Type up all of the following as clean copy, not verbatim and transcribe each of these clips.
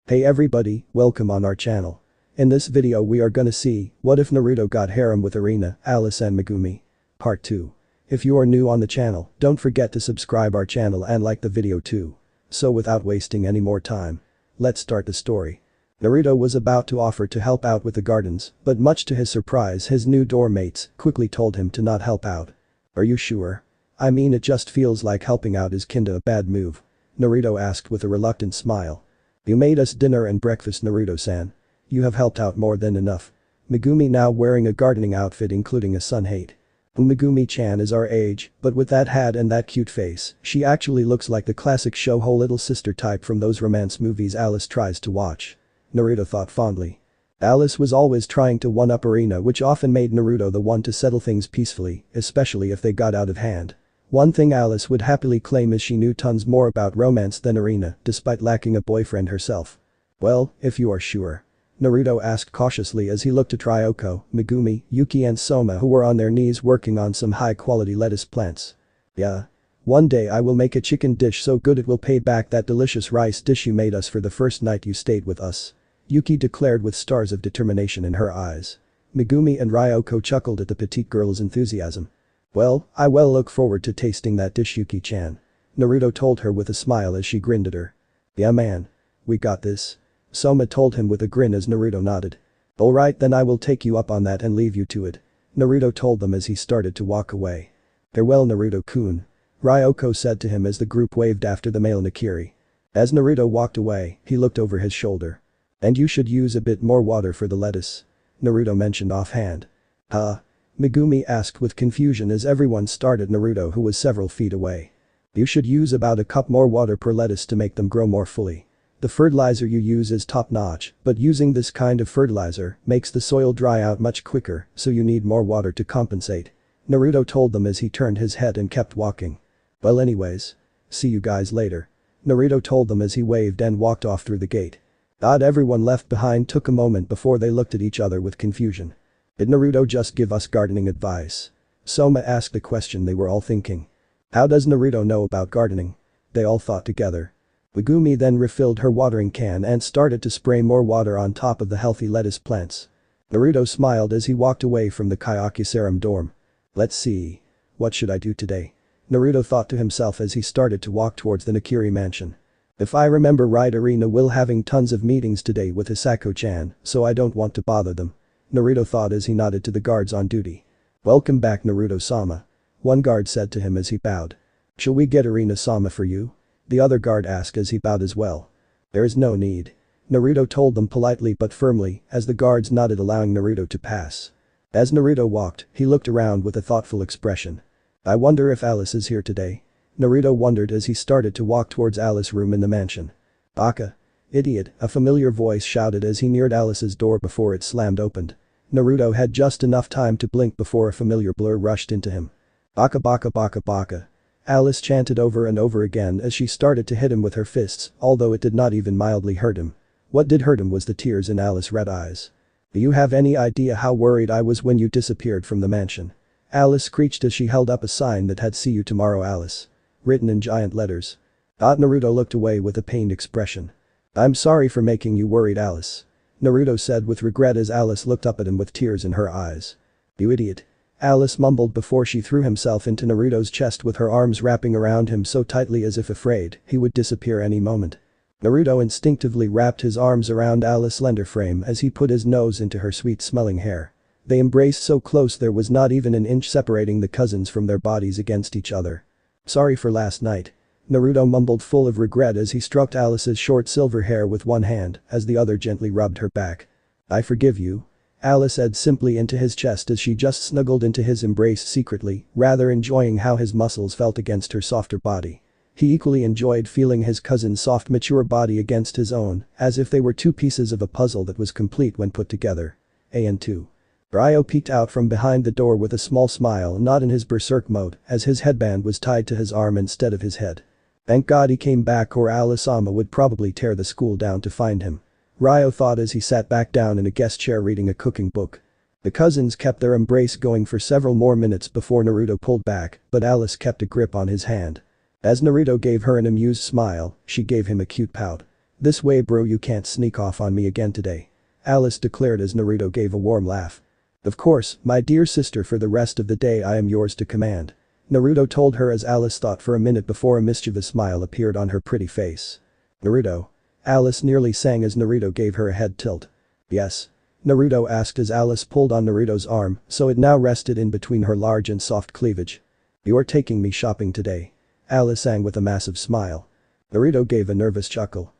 Hey everybody, welcome on our channel. In this video we are gonna see, what if Naruto got harem with Erina, Alice and Megumi? Part 2. If you are new on the channel, don't forget to subscribe our channel and like the video too. So without wasting any more time, let's start the story. Naruto was about to offer to help out with the gardens, but much to his surprise his new dorm mates quickly told him to not help out. Are you sure? I mean it just feels like helping out is kinda a bad move. Naruto asked with a reluctant smile. You made us dinner and breakfast, Naruto-san. You have helped out more than enough. Megumi now wearing a gardening outfit including a sun hat. Megumi-chan is our age, but with that hat and that cute face, she actually looks like the classic shoujo little sister type from those romance movies Alice tries to watch. Naruto thought fondly. Alice was always trying to one-up Erina, which often made Naruto the one to settle things peacefully, especially if they got out of hand. One thing Alice would happily claim is she knew tons more about romance than Erina, despite lacking a boyfriend herself. Well, if you are sure. Naruto asked cautiously as he looked at Ryoko, Megumi, Yuki and Soma who were on their knees working on some high-quality lettuce plants. Yeah. One day I will make a chicken dish so good it will pay back that delicious rice dish you made us for the first night you stayed with us. Yuki declared with stars of determination in her eyes. Megumi and Ryoko chuckled at the petite girl's enthusiasm. Well, I will look forward to tasting that dish, Yuki-chan. Naruto told her with a smile as she grinned at her. Yeah man. We got this. Soma told him with a grin as Naruto nodded. Alright then I will take you up on that and leave you to it. Naruto told them as he started to walk away. Farewell Naruto-kun. Ryoko said to him as the group waved after the male Nakiri. As Naruto walked away, he looked over his shoulder. And you should use a bit more water for the lettuce. Naruto mentioned offhand. Huh? Megumi asked with confusion as everyone stared at Naruto who was several feet away. You should use about a cup more water per lettuce to make them grow more fully. The fertilizer you use is top-notch, but using this kind of fertilizer makes the soil dry out much quicker, so you need more water to compensate. Naruto told them as he turned his head and kept walking. Well anyways. See you guys later. Naruto told them as he waved and walked off through the gate. Everyone left behind took a moment before they looked at each other with confusion. Did Naruto just give us gardening advice? Soma asked the question they were all thinking. How does Naruto know about gardening? They all thought together. Megumi then refilled her watering can and started to spray more water on top of the healthy lettuce plants. Naruto smiled as he walked away from the Kyakuserum dorm. Let's see. What should I do today? Naruto thought to himself as he started to walk towards the Nakiri mansion. If I remember right, Erina will having tons of meetings today with Hisako-chan, so I don't want to bother them. Naruto thought as he nodded to the guards on duty. Welcome back Naruto-sama. One guard said to him as he bowed. Shall we get Erina-sama for you? The other guard asked as he bowed as well. There is no need. Naruto told them politely but firmly as the guards nodded allowing Naruto to pass. As Naruto walked, he looked around with a thoughtful expression. I wonder if Alice is here today. Naruto wondered as he started to walk towards Alice's room in the mansion. Baka. Idiot, a familiar voice shouted as he neared Alice's door before it slammed opened. Naruto had just enough time to blink before a familiar blur rushed into him. Baka baka baka baka. Alice chanted over and over again as she started to hit him with her fists, although it did not even mildly hurt him. What did hurt him was the tears in Alice's red eyes. Do you have any idea how worried I was when you disappeared from the mansion? Alice screeched as she held up a sign that had "See you tomorrow, Alice" written in giant letters. Naruto looked away with a pained expression. I'm sorry for making you worried, Alice. Naruto said with regret as Alice looked up at him with tears in her eyes. You idiot. Alice mumbled before she threw himself into Naruto's chest with her arms wrapping around him so tightly as if afraid he would disappear any moment. Naruto instinctively wrapped his arms around Alice's slender frame as he put his nose into her sweet-smelling hair. They embraced so close there was not even an inch separating the cousins from their bodies against each other. Sorry for last night. Naruto mumbled full of regret as he stroked Alice's short silver hair with one hand as the other gently rubbed her back. I forgive you. Alice said simply into his chest as she just snuggled into his embrace secretly, rather enjoying how his muscles felt against her softer body. He equally enjoyed feeling his cousin's soft mature body against his own, as if they were two pieces of a puzzle that was complete when put together. And 2. Ryo peeked out from behind the door with a small smile, not in his berserk mode, as his headband was tied to his arm instead of his head. Thank God he came back or Alice-sama would probably tear the school down to find him. Ryo thought as he sat back down in a guest chair reading a cooking book. The cousins kept their embrace going for several more minutes before Naruto pulled back, but Alice kept a grip on his hand. As Naruto gave her an amused smile, she gave him a cute pout. This way bro, you can't sneak off on me again today. Alice declared as Naruto gave a warm laugh. Of course, my dear sister, for the rest of the day I am yours to command. Naruto told her as Alice thought for a minute before a mischievous smile appeared on her pretty face. Naruto. Alice nearly sang as Naruto gave her a head tilt. Yes? Naruto asked as Alice pulled on Naruto's arm, so it now rested in between her large and soft cleavage. You're taking me shopping today. Alice sang with a massive smile. Naruto gave a nervous chuckle.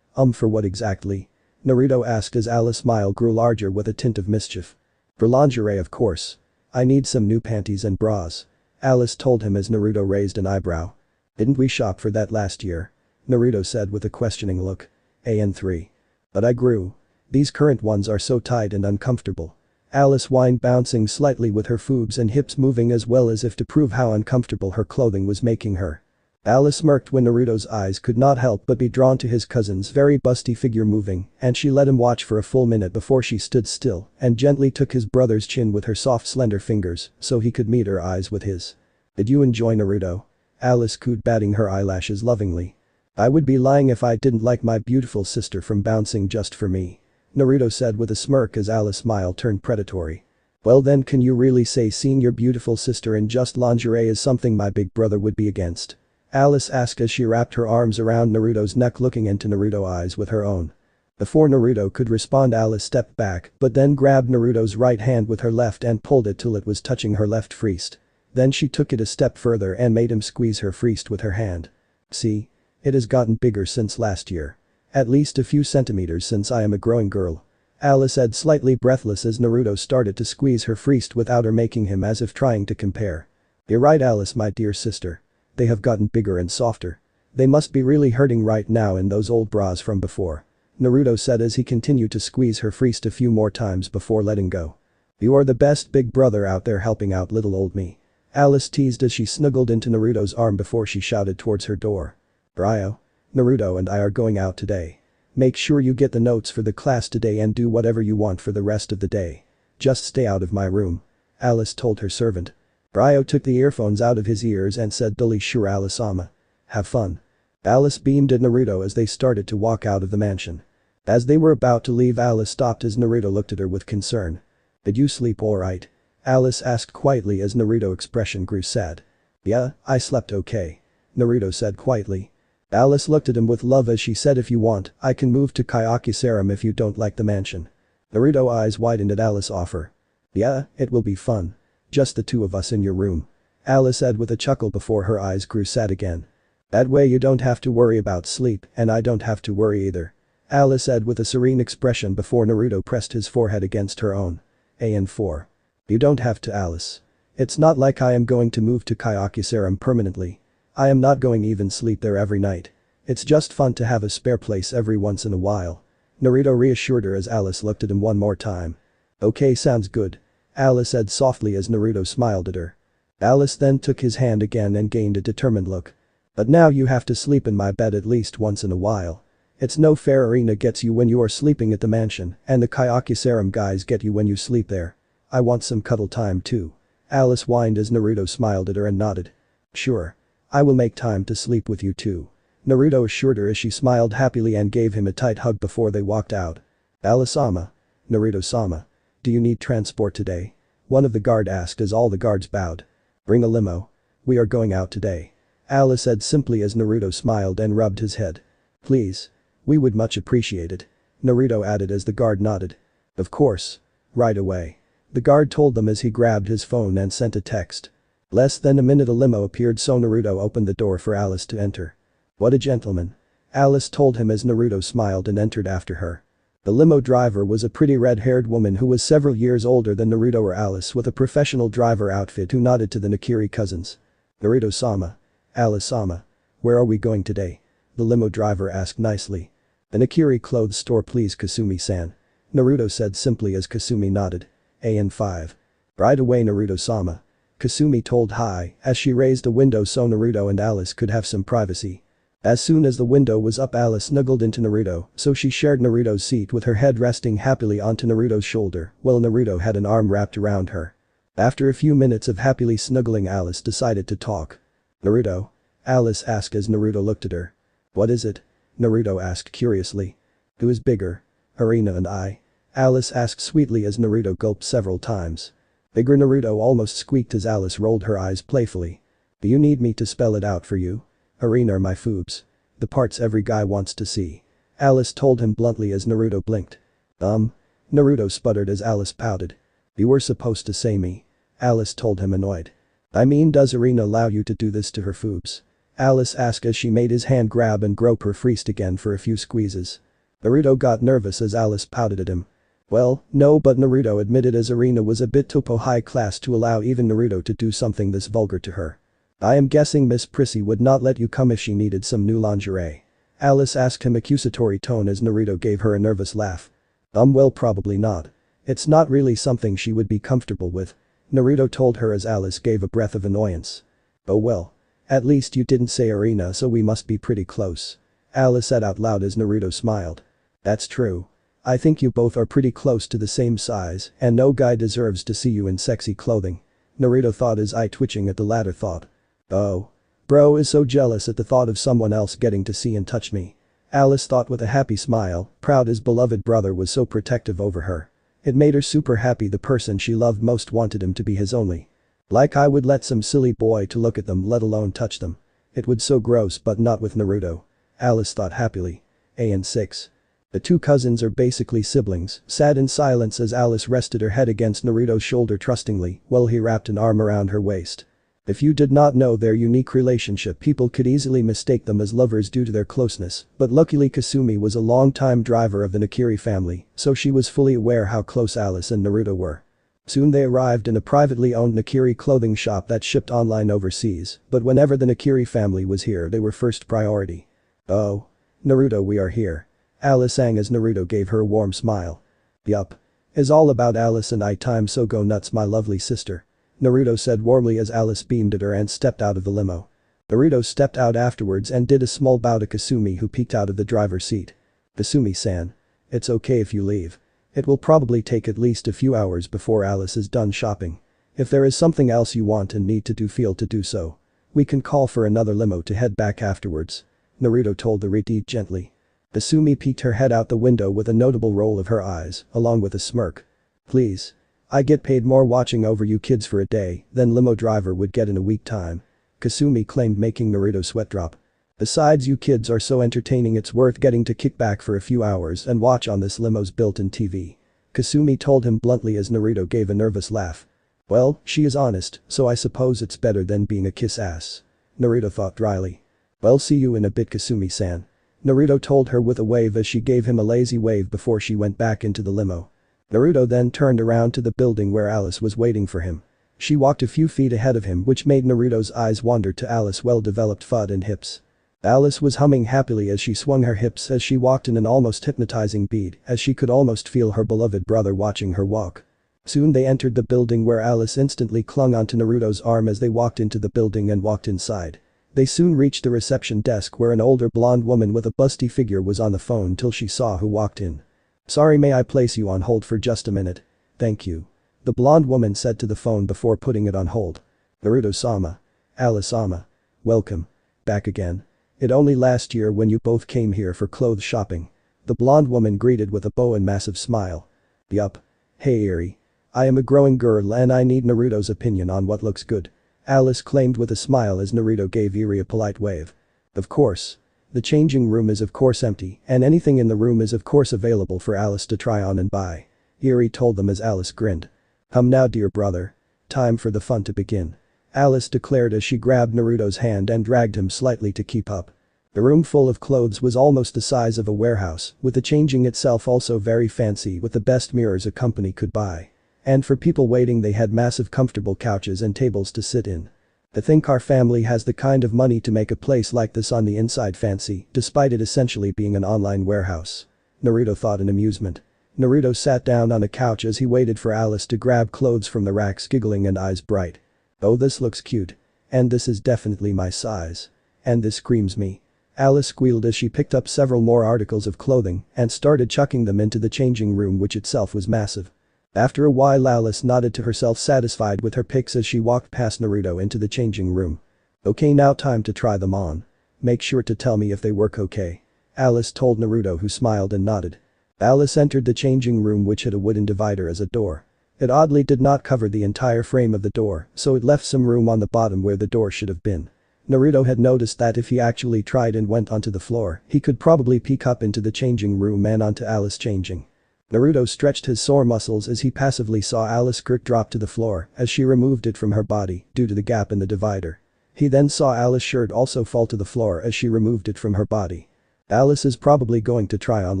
For what exactly? Naruto asked as Alice's smile grew larger with a tint of mischief. For lingerie, of course. I need some new panties and bras. Alice told him as Naruto raised an eyebrow. Didn't we shop for that last year? Naruto said with a questioning look. AN3. But I grew. These current ones are so tight and uncomfortable. Alice whined, bouncing slightly with her boobs and hips moving as well as if to prove how uncomfortable her clothing was making her. Alice smirked when Naruto's eyes could not help but be drawn to his cousin's very busty figure moving, and she let him watch for a full minute before she stood still and gently took his brother's chin with her soft slender fingers so he could meet her eyes with his. Did you enjoy Naruto? Alice cooed, batting her eyelashes lovingly. I would be lying if I didn't like my beautiful sister from bouncing just for me. Naruto said with a smirk as Alice's smile turned predatory. Well then, can you really say seeing your beautiful sister in just lingerie is something my big brother would be against? Alice asked as she wrapped her arms around Naruto's neck, looking into Naruto's eyes with her own. Before Naruto could respond, Alice stepped back but then grabbed Naruto's right hand with her left and pulled it till it was touching her left wrist. Then she took it a step further and made him squeeze her wrist with her hand. See? It has gotten bigger since last year. At least a few centimeters since I am a growing girl. Alice said, slightly breathless as Naruto started to squeeze her wrist without her making him, as if trying to compare. You're right, Alice, my dear sister. They have gotten bigger and softer. They must be really hurting right now in those old bras from before. Naruto said as he continued to squeeze her wrist a few more times before letting go. You are the best big brother out there helping out little old me. Alice teased as she snuggled into Naruto's arm before she shouted towards her door. Ryo. Naruto and I are going out today. Make sure you get the notes for the class today and do whatever you want for the rest of the day. Just stay out of my room. Alice told her servant. Ryo took the earphones out of his ears and said dully, sure Alice-sama. Have fun. Alice beamed at Naruto as they started to walk out of the mansion. As they were about to leave, Alice stopped as Naruto looked at her with concern. Did you sleep alright? Alice asked quietly as Naruto's expression grew sad. Yeah, I slept okay. Naruto said quietly. Alice looked at him with love as she said, if you want, I can move to Kyakusaram if you don't like the mansion. Naruto's eyes widened at Alice's offer. Yeah, it will be fun. Just the two of us in your room. Alice said with a chuckle before her eyes grew sad again. That way you don't have to worry about sleep and I don't have to worry either. Alice said with a serene expression before Naruto pressed his forehead against her own. AN4. You don't have to, Alice. It's not like I am going to move to Kyakusaram permanently. I am not going even sleep there every night. It's just fun to have a spare place every once in a while. Naruto reassured her as Alice looked at him one more time. Okay, sounds good. Alice said softly as Naruto smiled at her. Alice then took his hand again and gained a determined look. But now you have to sleep in my bed at least once in a while. It's no fair. Erina gets you when you are sleeping at the mansion and the Kyakusaram guys get you when you sleep there. I want some cuddle time too. Alice whined as Naruto smiled at her and nodded. Sure. I will make time to sleep with you too. Naruto assured her as she smiled happily and gave him a tight hug before they walked out. Alice-sama. Naruto-sama. Do you need transport today? One of the guard asked as all the guards bowed. Bring a limo. We are going out today. Alice said simply as Naruto smiled and rubbed his head. Please. We would much appreciate it. Naruto added as the guard nodded. Of course. Right away. The guard told them as he grabbed his phone and sent a text. Less than a minute a limo appeared, so Naruto opened the door for Alice to enter. What a gentleman. Alice told him as Naruto smiled and entered after her. The limo driver was a pretty red-haired woman who was several years older than Naruto or Alice with a professional driver outfit who nodded to the Nakiri cousins. Naruto-sama. Alice-sama. Where are we going today? The limo driver asked nicely. The Nakiri clothes store, please, Kasumi-san. Naruto said simply as Kasumi nodded. AN5. Right away, Naruto-sama. Kasumi told hi as she raised a window so Naruto and Alice could have some privacy. As soon as the window was up, Alice snuggled into Naruto, so she shared Naruto's seat with her head resting happily onto Naruto's shoulder while Naruto had an arm wrapped around her. After a few minutes of happily snuggling, Alice decided to talk. Naruto? Alice asked as Naruto looked at her. What is it? Naruto asked curiously. Who is bigger? Erina and I? Alice asked sweetly as Naruto gulped several times. Bigger, Naruto almost squeaked as Alice rolled her eyes playfully. Do you need me to spell it out for you? Erina are my foobs. The parts every guy wants to see. Alice told him bluntly as Naruto blinked. Naruto sputtered as Alice pouted. You were supposed to say me. Alice told him annoyed. I mean, does Erina allow you to do this to her foobs? Alice asked as she made his hand grab and grope her freest again for a few squeezes. Naruto got nervous as Alice pouted at him. Well, no, but Naruto admitted as Erina was a bit too high class to allow even Naruto to do something this vulgar to her. I am guessing Miss Prissy would not let you come if she needed some new lingerie. Alice asked him accusatory tone as Naruto gave her a nervous laugh. Well, probably not. It's not really something she would be comfortable with. Naruto told her as Alice gave a breath of annoyance. Oh well. At least you didn't say Erina, so we must be pretty close. Alice said out loud as Naruto smiled. That's true. I think you both are pretty close to the same size, and no guy deserves to see you in sexy clothing. Naruto thought, his eye twitching at the latter thought. Oh. Bro is so jealous at the thought of someone else getting to see and touch me. Alice thought with a happy smile, proud his beloved brother was so protective over her. It made her super happy the person she loved most wanted him to be his only. Like I would let some silly boy to look at them, let alone touch them. It would so gross, but not with Naruto. Alice thought happily. And 6. The two cousins are basically siblings, sat in silence as Alice rested her head against Naruto's shoulder trustingly while he wrapped an arm around her waist. If you did not know their unique relationship, people could easily mistake them as lovers due to their closeness, but luckily Kasumi was a long-time driver of the Nakiri family, so she was fully aware how close Alice and Naruto were. Soon they arrived in a privately owned Nakiri clothing shop that shipped online overseas, but whenever the Nakiri family was here they were first priority. Oh. Naruto, we are here. Alice sang as Naruto gave her a warm smile. Yup. Is all about Alice and I time, so go nuts my lovely sister. Naruto said warmly as Alice beamed at her and stepped out of the limo. Naruto stepped out afterwards and did a small bow to Kasumi, who peeked out of the driver's seat. Kasumi-san. It's okay if you leave. It will probably take at least a few hours before Alice is done shopping. If there is something else you want and need to do, feel to do so. We can call for another limo to head back afterwards. Naruto told the Riti gently. Kasumi peeked her head out the window with a notable roll of her eyes, along with a smirk. Please. I get paid more watching over you kids for a day than limo driver would get in a week time. Kasumi claimed, making Naruto sweat drop. Besides, you kids are so entertaining, it's worth getting to kick back for a few hours and watch on this limo's built-in TV. Kasumi told him bluntly as Naruto gave a nervous laugh. Well, she is honest, so I suppose it's better than being a kiss ass. Naruto thought dryly. Well, see you in a bit, Kasumi-san. Naruto told her with a wave as she gave him a lazy wave before she went back into the limo. Naruto then turned around to the building where Alice was waiting for him. She walked a few feet ahead of him, which made Naruto's eyes wander to Alice's well-developed foot and hips. Alice was humming happily as she swung her hips as she walked in an almost hypnotizing beat, as she could almost feel her beloved brother watching her walk. Soon they entered the building, where Alice instantly clung onto Naruto's arm as they walked into the building and walked inside. They soon reached the reception desk, where an older blonde woman with a busty figure was on the phone till she saw who walked in. Sorry, may I place you on hold for just a minute? Thank you. The blonde woman said to the phone before putting it on hold. Naruto-sama. Alice-sama. Welcome. Back again. It only last year when you both came here for clothes shopping. The blonde woman greeted with a bow and massive smile. Yup. Hey Eri. I am a growing girl and I need Naruto's opinion on what looks good. Alice claimed with a smile as Naruto gave Eri a polite wave. Of course. The changing room is of course empty, and anything in the room is of course available for Alice to try on and buy. Eri told them as Alice grinned. Now dear brother. Time for the fun to begin. Alice declared as she grabbed Naruto's hand and dragged him slightly to keep up. The room full of clothes was almost the size of a warehouse, with the changing itself also very fancy with the best mirrors a company could buy. And for people waiting, they had massive comfortable couches and tables to sit in. I think our family has the kind of money to make a place like this on the inside fancy, despite it essentially being an online warehouse. Naruto thought in amusement. Naruto sat down on a couch as he waited for Alice to grab clothes from the racks, giggling and eyes bright. Oh, this looks cute. And this is definitely my size. And this screams me. Alice squealed as she picked up several more articles of clothing and started chucking them into the changing room, which itself was massive. After a while, Alice nodded to herself, satisfied with her picks as she walked past Naruto into the changing room. Okay, now time to try them on. Make sure to tell me if they work okay. Alice told Naruto, who smiled and nodded. Alice entered the changing room, which had a wooden divider as a door. It oddly did not cover the entire frame of the door, so it left some room on the bottom where the door should have been. Naruto had noticed that if he actually tried and went onto the floor, he could probably peek up into the changing room and onto Alice changing. Naruto stretched his sore muscles as he passively saw Alice's skirt drop to the floor as she removed it from her body due to the gap in the divider. He then saw Alice's shirt also fall to the floor as she removed it from her body. Alice is probably going to try on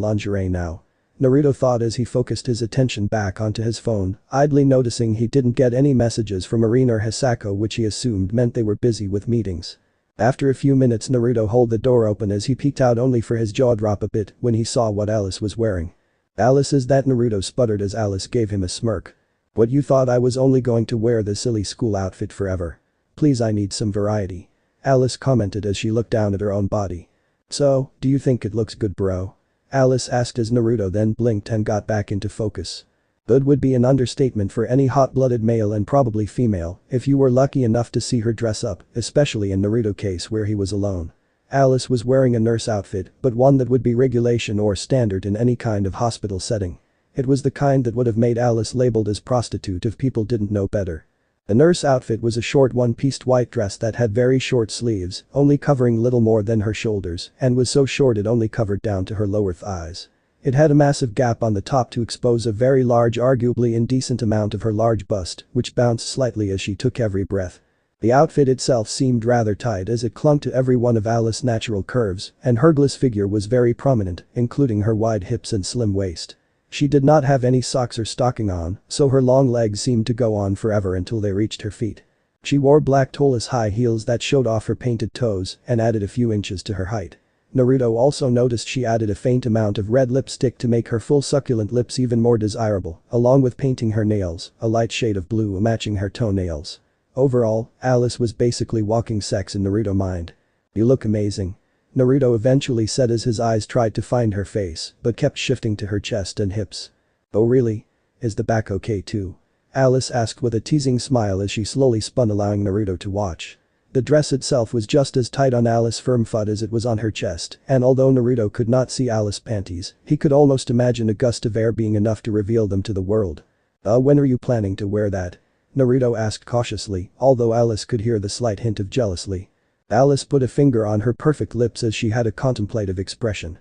lingerie now. Naruto thought as he focused his attention back onto his phone, idly noticing he didn't get any messages from Erina or Hisako, which he assumed meant they were busy with meetings. After a few minutes, Naruto held the door open as he peeked out, only for his jaw drop a bit when he saw what Alice was wearing. "Alice, is that?" Naruto sputtered as Alice gave him a smirk. "What, you thought I was only going to wear this silly school outfit forever? Please, I need some variety," Alice commented as she looked down at her own body. "So, do you think it looks good, bro?" Alice asked as Naruto then blinked and got back into focus. Good would be an understatement for any hot-blooded male and probably female if you were lucky enough to see her dress up, especially in Naruto's case where he was alone. Alice was wearing a nurse outfit, but one that would be regulation or standard in any kind of hospital setting. It was the kind that would have made Alice labeled as prostitute if people didn't know better. The nurse outfit was a short one-pieced white dress that had very short sleeves, only covering little more than her shoulders, and was so short it only covered down to her lower thighs. It had a massive gap on the top to expose a very large, arguably indecent amount of her large bust, which bounced slightly as she took every breath. The outfit itself seemed rather tight as it clung to every one of Alice's natural curves, and her glorious figure was very prominent, including her wide hips and slim waist. She did not have any socks or stocking on, so her long legs seemed to go on forever until they reached her feet. She wore black toeless high heels that showed off her painted toes and added a few inches to her height. Naruto also noticed she added a faint amount of red lipstick to make her full succulent lips even more desirable, along with painting her nails, a light shade of blue matching her toenails. Overall, Alice was basically walking sex in Naruto's mind. "You look amazing," Naruto eventually said as his eyes tried to find her face but kept shifting to her chest and hips. "Oh really? Is the back okay too?" Alice asked with a teasing smile as she slowly spun, allowing Naruto to watch. The dress itself was just as tight on Alice's firm foot as it was on her chest, and although Naruto could not see Alice's panties, he could almost imagine a gust of air being enough to reveal them to the world. When are you planning to wear that?" Naruto asked cautiously, although Alice could hear the slight hint of jealousy. Alice put a finger on her perfect lips as she had a contemplative expression.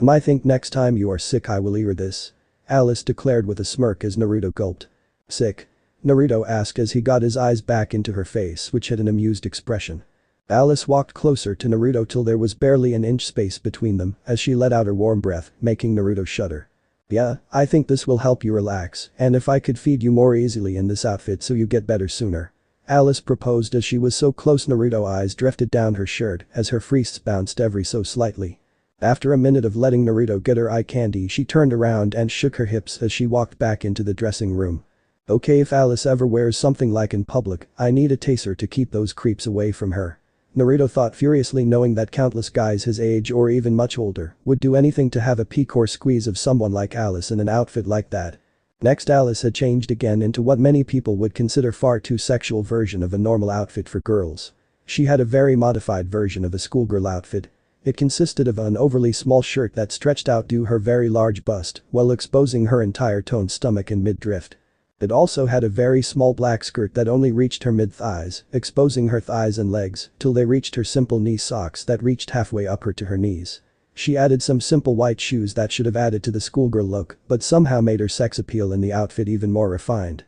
"I think next time you are sick I will eat this," Alice declared with a smirk as Naruto gulped. "Sick?" Naruto asked as he got his eyes back into her face, which had an amused expression. Alice walked closer to Naruto till there was barely an inch space between them as she let out her warm breath, making Naruto shudder. "Yeah, I think this will help you relax, and if I could feed you more easily in this outfit so you get better sooner," Alice proposed as she was so close Naruto's eyes drifted down her shirt as her freests bounced every so slightly. After a minute of letting Naruto get her eye candy, she turned around and shook her hips as she walked back into the dressing room. "Okay, if Alice ever wears something like in public, I need a taser to keep those creeps away from her," Naruto thought furiously, knowing that countless guys his age or even much older would do anything to have a peek or squeeze of someone like Alice in an outfit like that. Next, Alice had changed again into what many people would consider far too sexual version of a normal outfit for girls. She had a very modified version of a schoolgirl outfit. It consisted of an overly small shirt that stretched out to her very large bust while exposing her entire toned stomach in mid-drift. It also had a very small black skirt that only reached her mid-thighs, exposing her thighs and legs till they reached her simple knee socks that reached halfway up her to her knees. She added some simple white shoes that should have added to the schoolgirl look but somehow made her sex appeal in the outfit even more refined.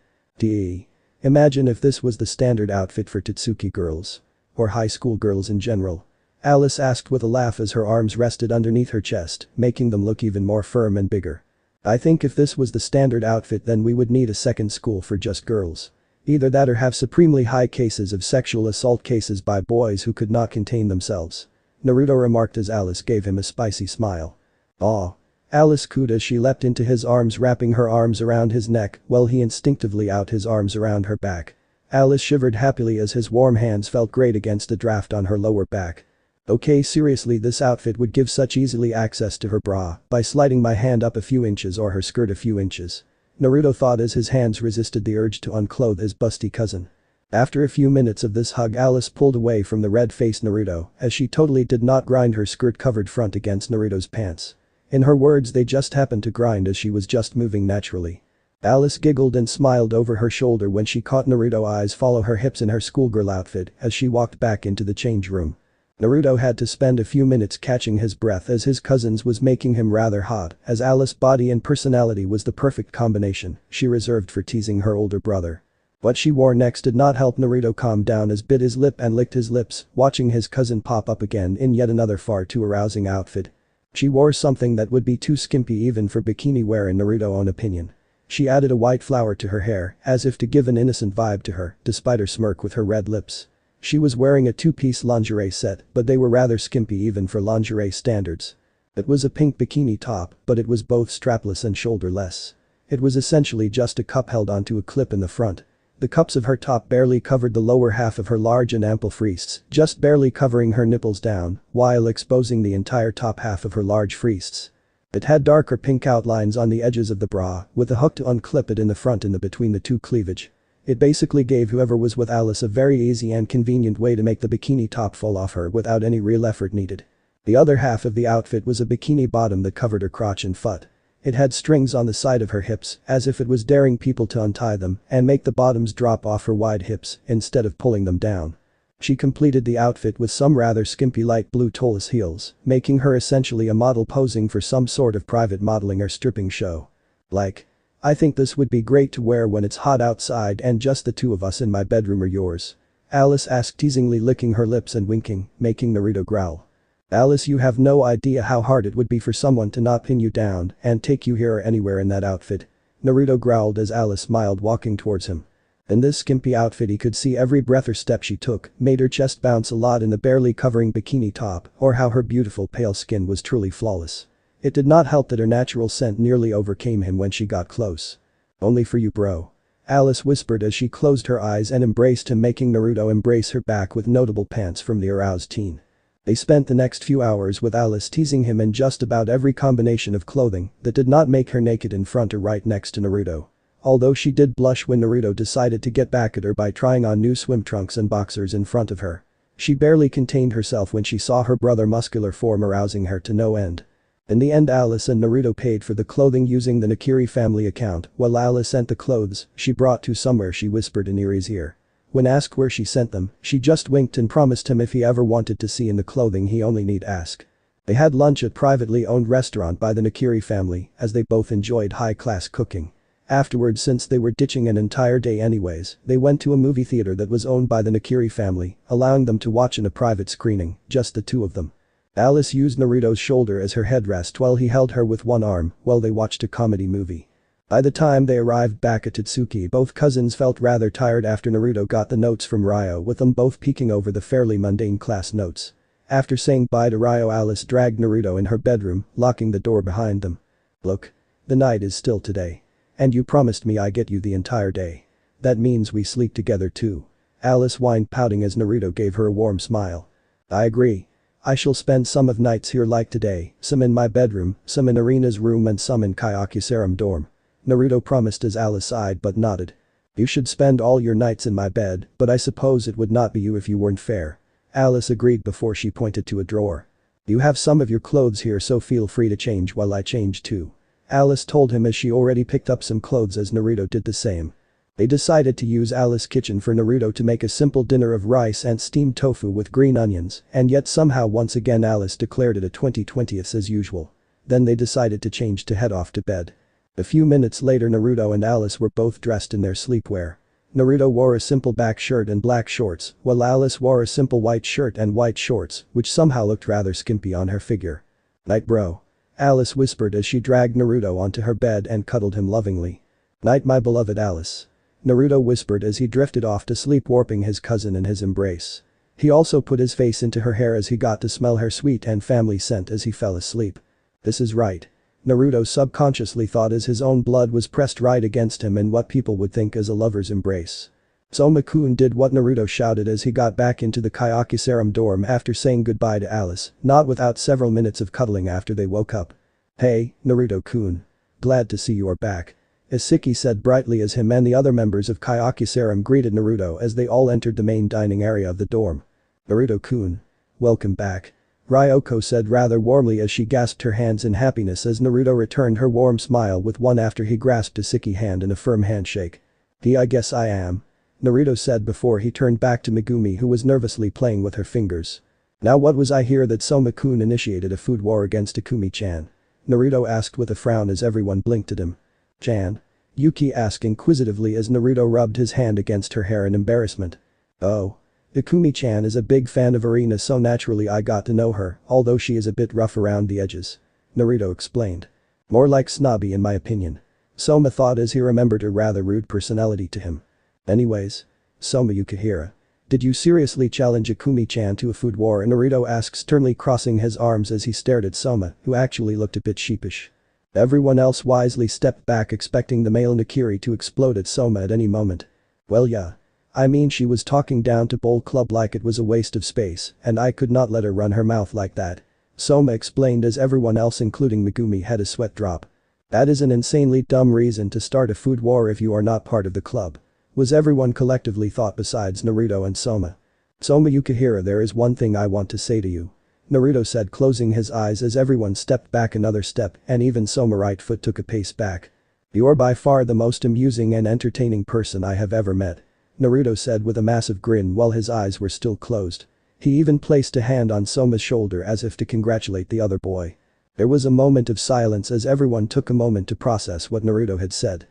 Imagine if this was the standard outfit for Totsuki girls. Or high school girls in general. Alice asked with a laugh as her arms rested underneath her chest, making them look even more firm and bigger. "I think if this was the standard outfit then we would need a second school for just girls. Either that or have supremely high cases of sexual assault cases by boys who could not contain themselves," Naruto remarked as Alice gave him a spicy smile. "Aw." Alice cooed as she leapt into his arms, wrapping her arms around his neck while he instinctively out his arms around her back. Alice shivered happily as his warm hands felt great against the draft on her lower back. "Okay, seriously, this outfit would give such easily access to her bra by sliding my hand up a few inches or her skirt a few inches," Naruto thought as his hands resisted the urge to unclothe his busty cousin. After a few minutes of this hug, Alice pulled away from the red-faced Naruto as she totally did not grind her skirt-covered front against Naruto's pants. In her words, they just happened to grind as she was just moving naturally. Alice giggled and smiled over her shoulder when she caught Naruto's eyes follow her hips in her schoolgirl outfit as she walked back into the change room. Naruto had to spend a few minutes catching his breath as his cousin's was making him rather hot, as Alice's body and personality was the perfect combination she reserved for teasing her older brother. What she wore next did not help Naruto calm down, as bit his lip and licked his lips, watching his cousin pop up again in yet another far too arousing outfit. She wore something that would be too skimpy even for bikini wear in Naruto's own opinion. She added a white flower to her hair, as if to give an innocent vibe to her, despite her smirk with her red lips. She was wearing a two-piece lingerie set, but they were rather skimpy even for lingerie standards. It was a pink bikini top, but it was both strapless and shoulderless. It was essentially just a cup held onto a clip in the front. The cups of her top barely covered the lower half of her large and ample freests, just barely covering her nipples down, while exposing the entire top half of her large freests. It had darker pink outlines on the edges of the bra, with a hook to unclip it in the front and between the two cleavage. It basically gave whoever was with Alice a very easy and convenient way to make the bikini top fall off her without any real effort needed. The other half of the outfit was a bikini bottom that covered her crotch and foot. It had strings on the side of her hips, as if it was daring people to untie them and make the bottoms drop off her wide hips instead of pulling them down. She completed the outfit with some rather skimpy light blue toeless heels, making her essentially a model posing for some sort of private modeling or stripping show. Like, I think this would be great to wear when it's hot outside and just the two of us in my bedroom or yours. Alice asked, teasingly licking her lips and winking, making Naruto growl. Alice, you have no idea how hard it would be for someone to not pin you down and take you here or anywhere in that outfit. Naruto growled as Alice smiled, walking towards him. In this skimpy outfit he could see every breath or step she took made her chest bounce a lot in the barely covering bikini top, or how her beautiful pale skin was truly flawless. It did not help that her natural scent nearly overcame him when she got close. Only for you, bro. Alice whispered as she closed her eyes and embraced him, making Naruto embrace her back with notable pants from the aroused teen. They spent the next few hours with Alice teasing him in just about every combination of clothing that did not make her naked in front or right next to Naruto. Although she did blush when Naruto decided to get back at her by trying on new swim trunks and boxers in front of her. She barely contained herself when she saw her brother's muscular form arousing her to no end. In the end, Alice and Naruto paid for the clothing using the Nakiri family account, while Alice sent the clothes she brought to somewhere she whispered in Eri's ear. When asked where she sent them, she just winked and promised him if he ever wanted to see in the clothing he only need ask. They had lunch at privately owned restaurant by the Nakiri family, as they both enjoyed high-class cooking. Afterwards, since they were ditching an entire day anyways, they went to a movie theater that was owned by the Nakiri family, allowing them to watch in a private screening, just the two of them. Alice used Naruto's shoulder as her headrest while he held her with one arm while they watched a comedy movie. By the time they arrived back at Tatsuki, both cousins felt rather tired after Naruto got the notes from Ryo, with them both peeking over the fairly mundane class notes. After saying bye to Ryo, Alice dragged Naruto in her bedroom, locking the door behind them. Look. The night is still today. And you promised me I get you the entire day. That means we sleep together too. Alice whined, pouting as Naruto gave her a warm smile. I agree. I shall spend some of nights here like today, some in my bedroom, some in Erina's room and some in Kyakusaram dorm. Naruto promised as Alice sighed but nodded. You should spend all your nights in my bed, but I suppose it would not be you if you weren't fair. Alice agreed before she pointed to a drawer. You have some of your clothes here, so feel free to change while I change too. Alice told him as she already picked up some clothes as Naruto did the same. They decided to use Alice's kitchen for Naruto to make a simple dinner of rice and steamed tofu with green onions, and yet somehow once again Alice declared it a 20/20th as usual. Then they decided to change to head off to bed. A few minutes later, Naruto and Alice were both dressed in their sleepwear. Naruto wore a simple black shirt and black shorts, while Alice wore a simple white shirt and white shorts, which somehow looked rather skimpy on her figure. Night, bro. Alice whispered as she dragged Naruto onto her bed and cuddled him lovingly. Night, my beloved Alice. Naruto whispered as he drifted off to sleep, warping his cousin in his embrace. He also put his face into her hair as he got to smell her sweet and family scent as he fell asleep. This is right. Naruto subconsciously thought as his own blood was pressed right against him in what people would think as a lover's embrace. Soma-kun did what Naruto shouted as he got back into the Kyakusaram dorm after saying goodbye to Alice, not without several minutes of cuddling after they woke up. Hey, Naruto-kun. Glad to see you are back. Isiki said brightly as him and the other members of Kyoku's harem greeted Naruto as they all entered the main dining area of the dorm. Naruto-kun. Welcome back. Ryoko said rather warmly as she gasped her hands in happiness as Naruto returned her warm smile with one after he grasped Isiki's hand in a firm handshake. I guess I am. Naruto said before he turned back to Megumi who was nervously playing with her fingers. Now what was I hear that Soma-kun initiated a food war against Ikumi-chan? Naruto asked with a frown as everyone blinked at him. Chan? Yuki asked inquisitively as Naruto rubbed his hand against her hair in embarrassment. Oh. Ikumi-chan is a big fan of Erina so naturally I got to know her, although she is a bit rough around the edges. Naruto explained. More like snobby in my opinion. Soma thought as he remembered her rather rude personality to him. Anyways. Soma Yukihira. Did you seriously challenge Ikumi-chan to a food war? Naruto asked sternly crossing his arms as he stared at Soma, who actually looked a bit sheepish. Everyone else wisely stepped back expecting the male Nakiri to explode at Soma at any moment. Well yeah. I mean she was talking down to Bowl Club like it was a waste of space, and I could not let her run her mouth like that. Soma explained as everyone else including Megumi had a sweat drop. That is an insanely dumb reason to start a food war if you are not part of the club. Was everyone collectively thought besides Naruto and Soma. Soma Yukihira, there is one thing I want to say to you. Naruto said closing his eyes as everyone stepped back another step and even Soma's right foot took a pace back. You're by far the most amusing and entertaining person I have ever met. Naruto said with a massive grin while his eyes were still closed. He even placed a hand on Soma's shoulder as if to congratulate the other boy. There was a moment of silence as everyone took a moment to process what Naruto had said.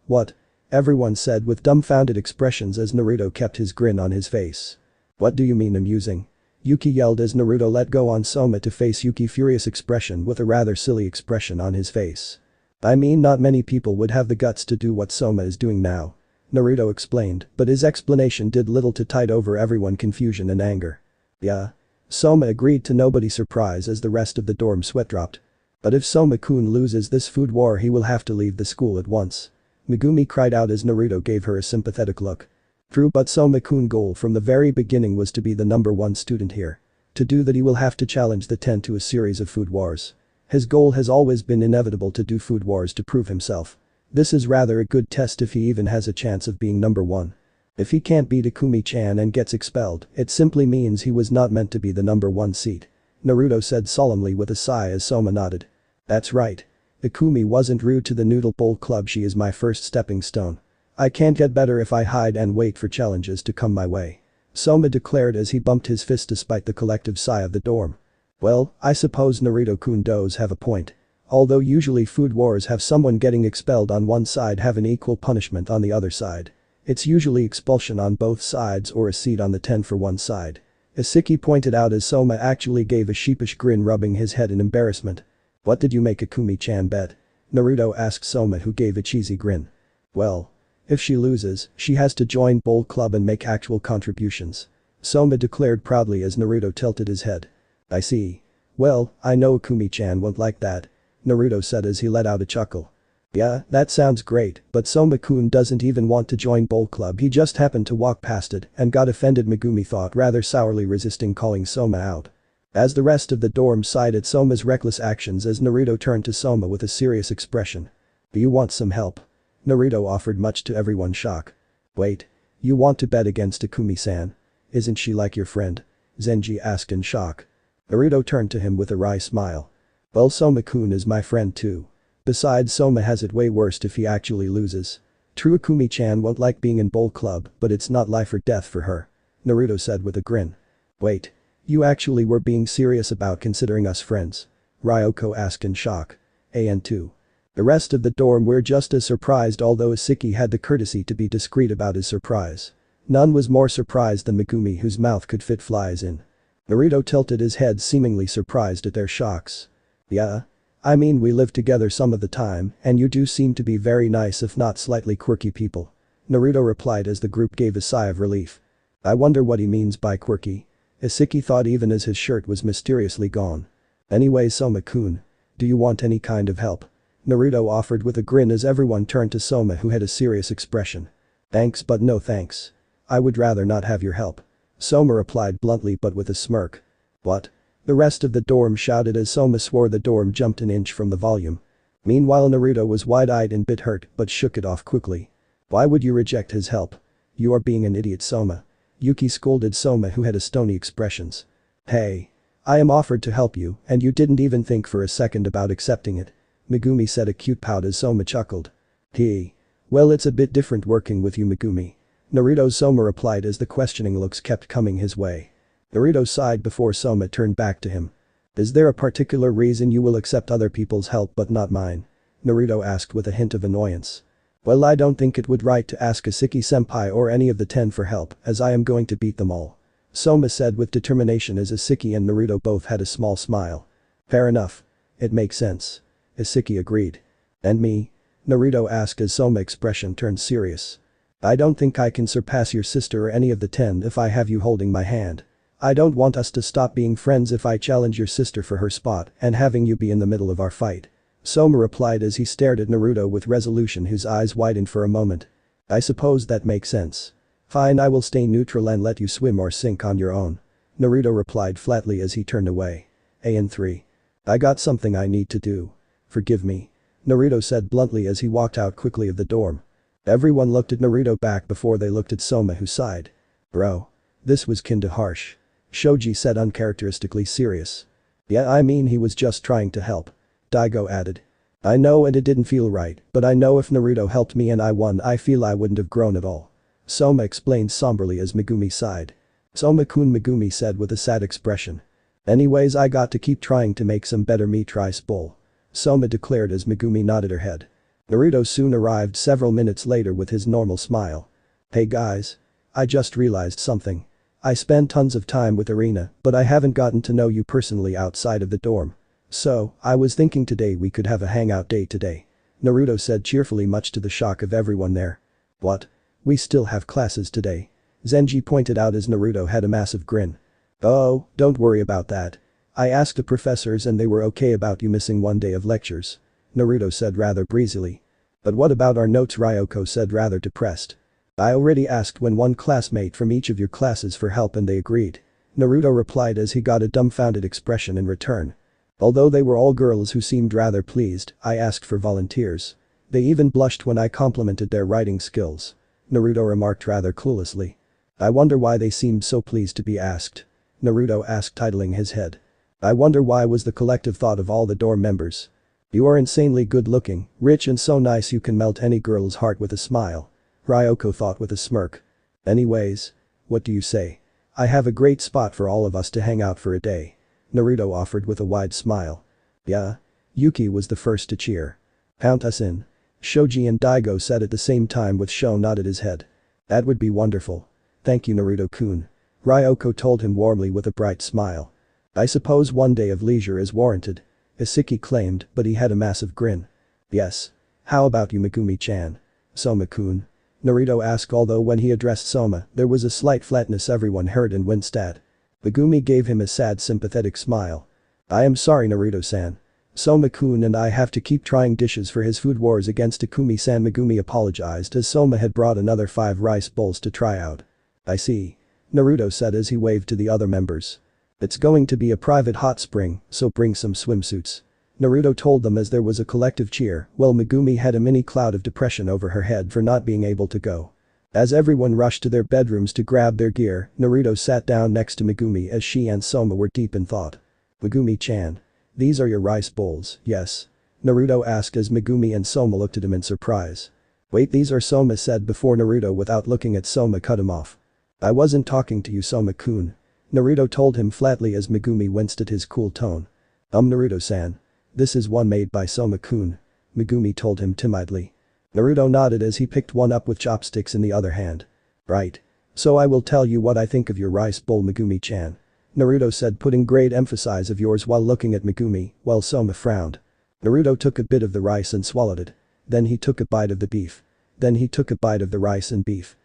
What? Everyone said with dumbfounded expressions as Naruto kept his grin on his face. What do you mean amusing? Yuki yelled as Naruto let go on Soma to face Yuki's furious expression with a rather silly expression on his face. I mean not many people would have the guts to do what Soma is doing now. Naruto explained, but his explanation did little to tide over everyone's confusion and anger. Yeah. Soma agreed to nobody's surprise as the rest of the dorm sweat dropped. But if Soma-kun loses this food war he will have to leave the school at once. Megumi cried out as Naruto gave her a sympathetic look. True, but Soma-kun's goal from the very beginning was to be the #1 student here. To do that he will have to challenge the 10 to a series of food wars. His goal has always been inevitable to do food wars to prove himself. This is rather a good test if he even has a chance of being #1. If he can't beat Ikumi-chan and gets expelled, it simply means he was not meant to be the #1 seat. Naruto said solemnly with a sigh as Soma nodded. That's right. Ikumi wasn't rude to the Noodle Bowl Club, she is my first stepping stone. I can't get better if I hide and wait for challenges to come my way. Soma declared as he bumped his fist despite the collective sigh of the dorm. Well, I suppose Naruto-kun does have a point. Although usually food wars have someone getting expelled on one side have an equal punishment on the other side. It's usually expulsion on both sides or a seat on the 10 for one side. Isiki pointed out as Soma actually gave a sheepish grin rubbing his head in embarrassment. What did you make Ikumi-chan bet? Naruto asked Soma who gave a cheesy grin. Well. If she loses, she has to join Bowl Club and make actual contributions. Soma declared proudly as Naruto tilted his head. I see. Well, I know Ikumi-chan won't like that. Naruto said as he let out a chuckle. Yeah, that sounds great, but Soma-kun doesn't even want to join Bowl Club, he just happened to walk past it and got offended, Megumi thought rather sourly, resisting calling Soma out. As the rest of the dorm sighed at Soma's reckless actions as Naruto turned to Soma with a serious expression. Do you want some help? Naruto offered, much to everyone's shock. Wait. You want to bet against Ikumi-san? Isn't she like your friend? Zenji asked in shock. Naruto turned to him with a wry smile. Well, Soma-kun is my friend too. Besides, Soma has it way worse if he actually loses. True, Ikumi-chan won't like being in Bowl Club, but it's not life or death for her. Naruto said with a grin. Wait. You actually were being serious about considering us friends? Ryoko asked in shock. And too. The rest of the dorm were just as surprised, although Isiki had the courtesy to be discreet about his surprise. None was more surprised than Megumi, whose mouth could fit flies in. Naruto tilted his head, seemingly surprised at their shocks. Yeah. I mean, we live together some of the time, and you do seem to be very nice if not slightly quirky people. Naruto replied as the group gave a sigh of relief. I wonder what he means by quirky. Isiki thought even as his shirt was mysteriously gone. Anyway, Soma-kun. Do you want any kind of help? Naruto offered with a grin as everyone turned to Soma, who had a serious expression. Thanks, but no thanks. I would rather not have your help. Soma replied bluntly but with a smirk. What? The rest of the dorm shouted as Soma swore the dorm jumped an inch from the volume. Meanwhile Naruto was wide-eyed and bit hurt but shook it off quickly. Why would you reject his help? You are being an idiot, Soma. Yuki scolded Soma, who had a stony expressions. Hey. I am offered to help you and you didn't even think for a second about accepting it. Megumi said a cute pout as Soma chuckled. Well, it's a bit different working with you, Megumi. Naruto Soma replied as the questioning looks kept coming his way. Naruto sighed before Soma turned back to him. Is there a particular reason you will accept other people's help but not mine? Naruto asked with a hint of annoyance. Well, I don't think it would right to ask Isiki-senpai or any of the 10 for help as I am going to beat them all. Soma said with determination as Isiki and Naruto both had a small smile. Fair enough. It makes sense. Isiki agreed. And me? Naruto asked as Soma's expression turned serious. I don't think I can surpass your sister or any of the 10 if I have you holding my hand. I don't want us to stop being friends if I challenge your sister for her spot and having you be in the middle of our fight. Soma replied as he stared at Naruto with resolution, whose eyes widened for a moment. I suppose that makes sense. Fine, I will stay neutral and let you swim or sink on your own. Naruto replied flatly as he turned away. AN3. I got something I need to do. Forgive me. Naruto said bluntly as he walked out quickly of the dorm. Everyone looked at Naruto back before they looked at Soma, who sighed. Bro. This was kinda harsh. Shoji said uncharacteristically serious. Yeah, I mean he was just trying to help. Daigo added. I know and it didn't feel right, but I know if Naruto helped me and I won I feel I wouldn't have grown at all. Soma explained somberly as Megumi sighed. Soma-kun, Megumi said with a sad expression. Anyways, I got to keep trying to make some better meat rice bowl. Soma declared as Megumi nodded her head. Naruto soon arrived several minutes later with his normal smile. Hey guys. I just realized something. I spend tons of time with Erina, but I haven't gotten to know you personally outside of the dorm. So, I was thinking today we could have a hangout day today. Naruto said cheerfully, much to the shock of everyone there. What? We still have classes today. Zenji pointed out as Naruto had a massive grin. Oh, don't worry about that. I asked the professors and they were okay about you missing one day of lectures. Naruto said rather breezily. But what about our notes? Ryoko said rather depressed. I already asked one classmate from each of your classes for help and they agreed. Naruto replied as he got a dumbfounded expression in return. Although they were all girls who seemed rather pleased, I asked for volunteers. They even blushed when I complimented their writing skills. Naruto remarked rather cluelessly. I wonder why they seemed so pleased to be asked. Naruto asked, titling his head. I wonder why, was the collective thought of all the dorm members. You are insanely good looking, rich and so nice you can melt any girl's heart with a smile. Ryoko thought with a smirk. Anyways. What do you say? I have a great spot for all of us to hang out for a day. Naruto offered with a wide smile. Yeah. Yuki was the first to cheer. Count us in. Shoji and Daigo said at the same time with Sho nodded his head. That would be wonderful. Thank you, Naruto-kun. Ryoko told him warmly with a bright smile. I suppose one day of leisure is warranted. Isiki claimed, but he had a massive grin. Yes. How about you, Megumi-chan? Soma-kun. Naruto asked, although when he addressed Soma, there was a slight flatness everyone heard and winced at. Megumi gave him a sad sympathetic smile. I am sorry, Naruto-san. Soma-kun and I have to keep trying dishes for his food wars against Takumi-san. Megumi apologized as Soma had brought another 5 rice bowls to try out. I see. Naruto said as he waved to the other members. It's going to be a private hot spring, so bring some swimsuits. Naruto told them as there was a collective cheer, while Megumi had a mini cloud of depression over her head for not being able to go. As everyone rushed to their bedrooms to grab their gear, Naruto sat down next to Megumi as she and Soma were deep in thought. Megumi-chan. These are your rice bowls, yes? Naruto asked as Megumi and Soma looked at him in surprise. Wait, these are, Soma said before Naruto without looking at Soma cut him off. I wasn't talking to you, Soma-kun. Naruto told him flatly as Megumi winced at his cool tone. Naruto-san. This is one made by Soma-kun. Megumi told him timidly. Naruto nodded as he picked one up with chopsticks in the other hand. Right. So I will tell you what I think of your rice bowl, Megumi-chan. Naruto said, putting great emphasis of yours while looking at Megumi, while Soma frowned. Naruto took a bit of the rice and swallowed it. Then he took a bite of the beef. Then he took a bite of the rice and beef.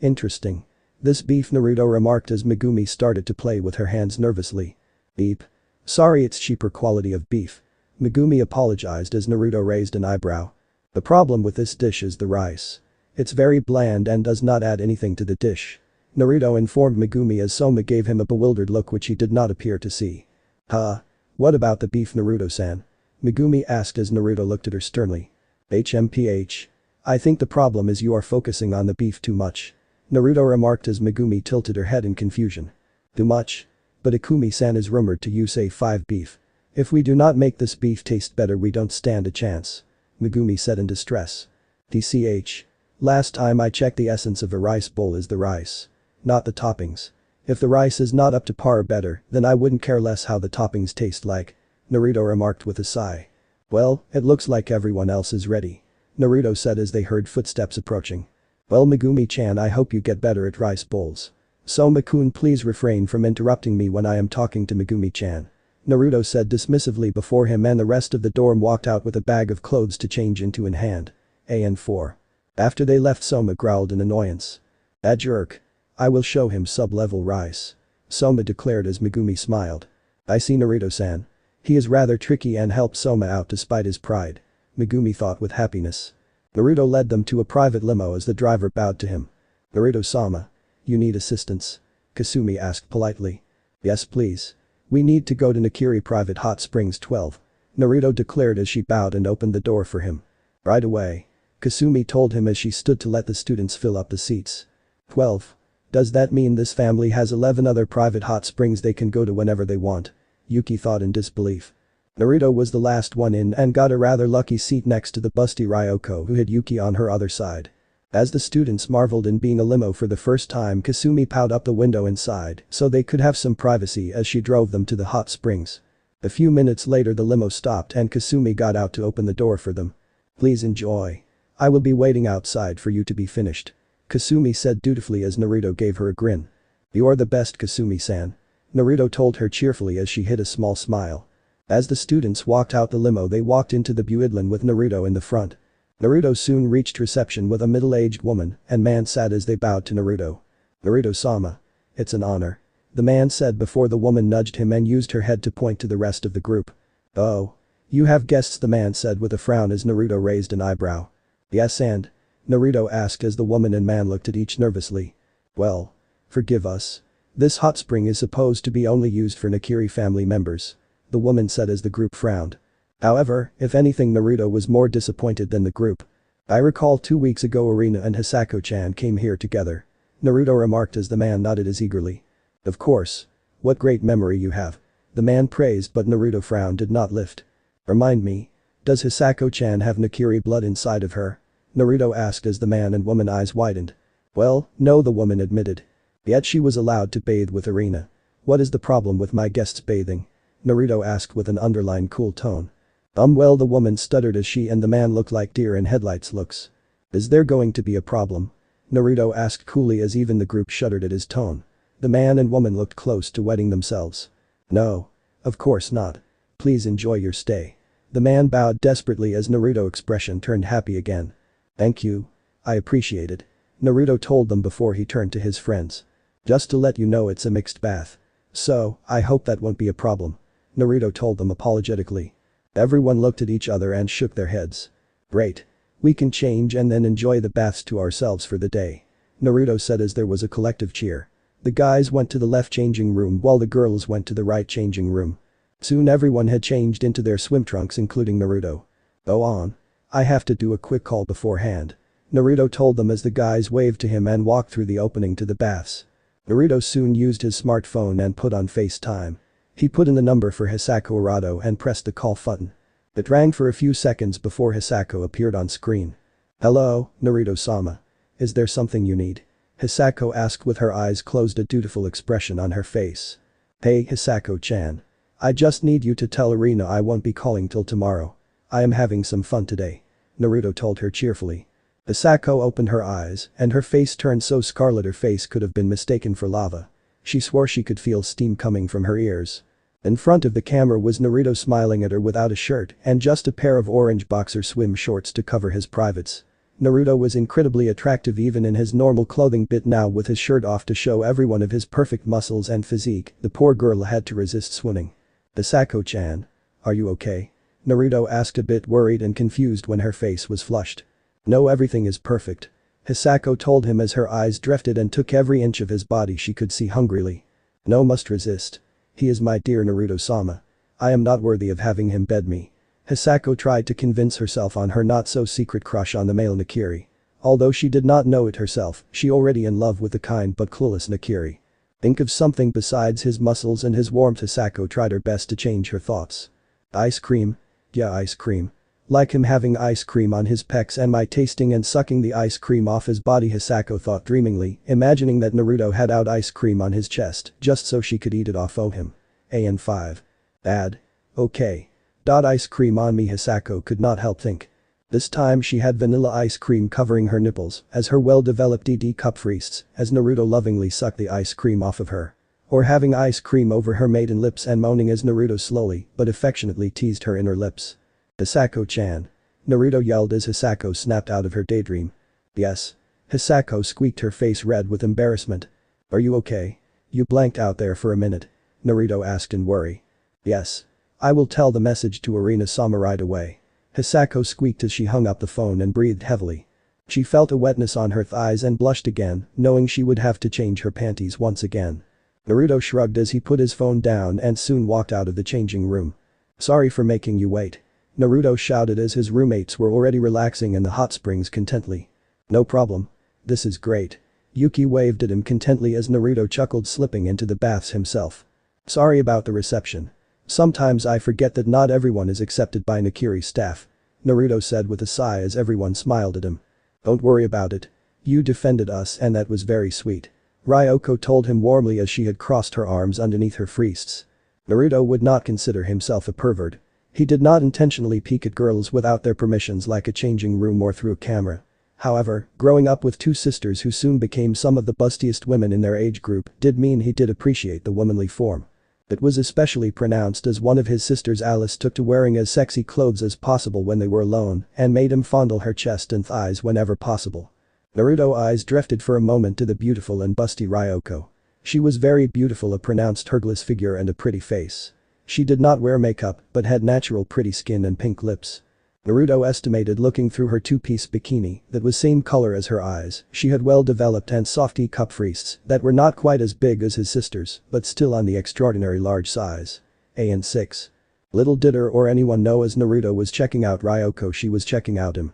Interesting. This beef, Naruto remarked as Megumi started to play with her hands nervously. Beep. Sorry, it's cheaper quality of beef. Megumi apologized as Naruto raised an eyebrow. The problem with this dish is the rice. It's very bland and does not add anything to the dish. Naruto informed Megumi as Soma gave him a bewildered look which he did not appear to see. Huh? What about the beef, Naruto-san? Megumi asked as Naruto looked at her sternly. HMPH. I think the problem is you are focusing on the beef too much. Naruto remarked as Megumi tilted her head in confusion. Too much? But Ikumi-san is rumored to use A5 beef. If we do not make this beef taste better we don't stand a chance. Megumi said in distress. TCH. Last time I checked the essence of a rice bowl is the rice. Not the toppings. If the rice is not up to par or better, then I wouldn't care less how the toppings taste like. Naruto remarked with a sigh. Well, it looks like everyone else is ready. Naruto said as they heard footsteps approaching. Well Megumi-chan, I hope you get better at rice bowls. Soma-kun, please refrain from interrupting me when I am talking to Megumi-chan. Naruto said dismissively before him and the rest of the dorm walked out with a bag of clothes to change into in hand. AN4. After they left, Soma growled in annoyance. That jerk. I will show him sub-level rice. Soma declared as Megumi smiled. I see Naruto-san. He is rather tricky and helped Soma out despite his pride. Megumi thought with happiness. Naruto led them to a private limo as the driver bowed to him. Naruto-sama. You need assistance? Kasumi asked politely. Yes please. We need to go to Nakiri Private Hot Springs 12. Naruto declared as she bowed and opened the door for him. Right away. Kasumi told him as she stood to let the students fill up the seats. 12. Does that mean this family has 11 other private hot springs they can go to whenever they want? Yuki thought in disbelief. Naruto was the last one in and got a rather lucky seat next to the busty Ryoko who had Yuki on her other side. As the students marveled in being a limo for the first time, Kasumi pawed up the window inside so they could have some privacy as she drove them to the hot springs. A few minutes later the limo stopped and Kasumi got out to open the door for them. Please enjoy. I will be waiting outside for you to be finished. Kasumi said dutifully as Naruto gave her a grin. You're the best Kasumi-san. Naruto told her cheerfully as she hid a small smile. As the students walked out the limo they walked into the Buidlin with Naruto in the front. Naruto soon reached reception with a middle-aged woman and man sat as they bowed to Naruto. Naruto-sama. It's an honor. The man said before the woman nudged him and used her head to point to the rest of the group. Oh. You have guests, the man said with a frown as Naruto raised an eyebrow. Yes and? Naruto asked as the woman and man looked at each nervously. Well. Forgive us. This hot spring is supposed to be only used for Nakiri family members. The woman said as the group frowned. However, if anything Naruto was more disappointed than the group. I recall 2 weeks ago Erina and Hisako-chan came here together. Naruto remarked as the man nodded as eagerly. Of course. What great memory you have. The man praised but Naruto frown did not lift. Remind me. Does Hisako-chan have Nakiri blood inside of her? Naruto asked as the man and woman eyes widened. Well, no, the woman admitted. Yet she was allowed to bathe with Erina. What is the problem with my guests bathing? Naruto asked with an underlined cool tone. Well, the woman stuttered as she and the man looked like deer in headlights looks. Is there going to be a problem? Naruto asked coolly as even the group shuddered at his tone. The man and woman looked close to wetting themselves. No. Of course not. Please enjoy your stay. The man bowed desperately as Naruto's expression turned happy again. Thank you. I appreciate it. Naruto told them before he turned to his friends. Just to let you know it's a mixed bath. So, I hope that won't be a problem. Naruto told them apologetically. Everyone looked at each other and shook their heads. Great. We can change and then enjoy the baths to ourselves for the day. Naruto said as there was a collective cheer. The guys went to the left changing room while the girls went to the right changing room. Soon everyone had changed into their swim trunks including Naruto. Go on. I have to do a quick call beforehand. Naruto told them as the guys waved to him and walked through the opening to the baths. Naruto soon used his smartphone and put on FaceTime. He put in the number for Hisako Arado and pressed the call button. It rang for a few seconds before Hisako appeared on screen. Hello, Naruto-sama. Is there something you need? Hisako asked with her eyes closed, a dutiful expression on her face. Hey Hisako-chan. I just need you to tell Erina I won't be calling till tomorrow. I am having some fun today. Naruto told her cheerfully. Hisako opened her eyes and her face turned so scarlet her face could have been mistaken for lava. She swore she could feel steam coming from her ears. In front of the camera was Naruto smiling at her without a shirt and just a pair of orange boxer swim shorts to cover his privates. Naruto was incredibly attractive even in his normal clothing, but now with his shirt off to show everyone of his perfect muscles and physique, the poor girl had to resist swooning. Hisako-chan. Are you okay? Naruto asked, a bit worried and confused when her face was flushed. No, everything is perfect. Hisako told him as her eyes drifted and took every inch of his body she could see hungrily. No, must resist. He is my dear Naruto-sama. I am not worthy of having him bed me. Hisako tried to convince herself on her not-so-secret crush on the male Nakiri. Although she did not know it herself, she already in love with the kind but clueless Nakiri. Think of something besides his muscles and his warmth. Hisako tried her best to change her thoughts. Ice cream? Yeah, ice cream. Like him having ice cream on his pecs and my tasting and sucking the ice cream off his body, Hisako thought dreamingly, imagining that Naruto had out ice cream on his chest just so she could eat it off him. AN5. Bad. Okay. Ice cream on me, Hisako could not help think. This time she had vanilla ice cream covering her nipples as her well-developed DD cup freezed as Naruto lovingly sucked the ice cream off of her. Or having ice cream over her maiden lips and moaning as Naruto slowly but affectionately teased her inner lips. Hisako-chan. Naruto yelled as Hisako snapped out of her daydream. Yes. Hisako squeaked, her face red with embarrassment. Are you okay? You blanked out there for a minute. Naruto asked in worry. Yes. I will tell the message to Erina-sama right away. Hisako squeaked as she hung up the phone and breathed heavily. She felt a wetness on her thighs and blushed again, knowing she would have to change her panties once again. Naruto shrugged as he put his phone down and soon walked out of the changing room. Sorry for making you wait. Naruto shouted as his roommates were already relaxing in the hot springs contently. No problem. This is great. Yuki waved at him contently as Naruto chuckled, slipping into the baths himself. Sorry about the reception. Sometimes I forget that not everyone is accepted by Nakiri's staff. Naruto said with a sigh as everyone smiled at him. Don't worry about it. You defended us and that was very sweet. Ryoko told him warmly as she had crossed her arms underneath her freists. Naruto would not consider himself a pervert. He did not intentionally peek at girls without their permissions like a changing room or through a camera. However, growing up with two sisters who soon became some of the bustiest women in their age group did mean he did appreciate the womanly form. It was especially pronounced as one of his sisters, Alice, took to wearing as sexy clothes as possible when they were alone and made him fondle her chest and thighs whenever possible. Naruto's eyes drifted for a moment to the beautiful and busty Ryoko. She was very beautiful, a pronounced hergless figure and a pretty face. She did not wear makeup but had natural pretty skin and pink lips. Naruto estimated, looking through her two-piece bikini that was same color as her eyes. She had well-developed and soft cup wrists that were not quite as big as his sisters but still on the extraordinary large size. AN6. Little did her or anyone know as Naruto was checking out Ryoko, she was checking out him.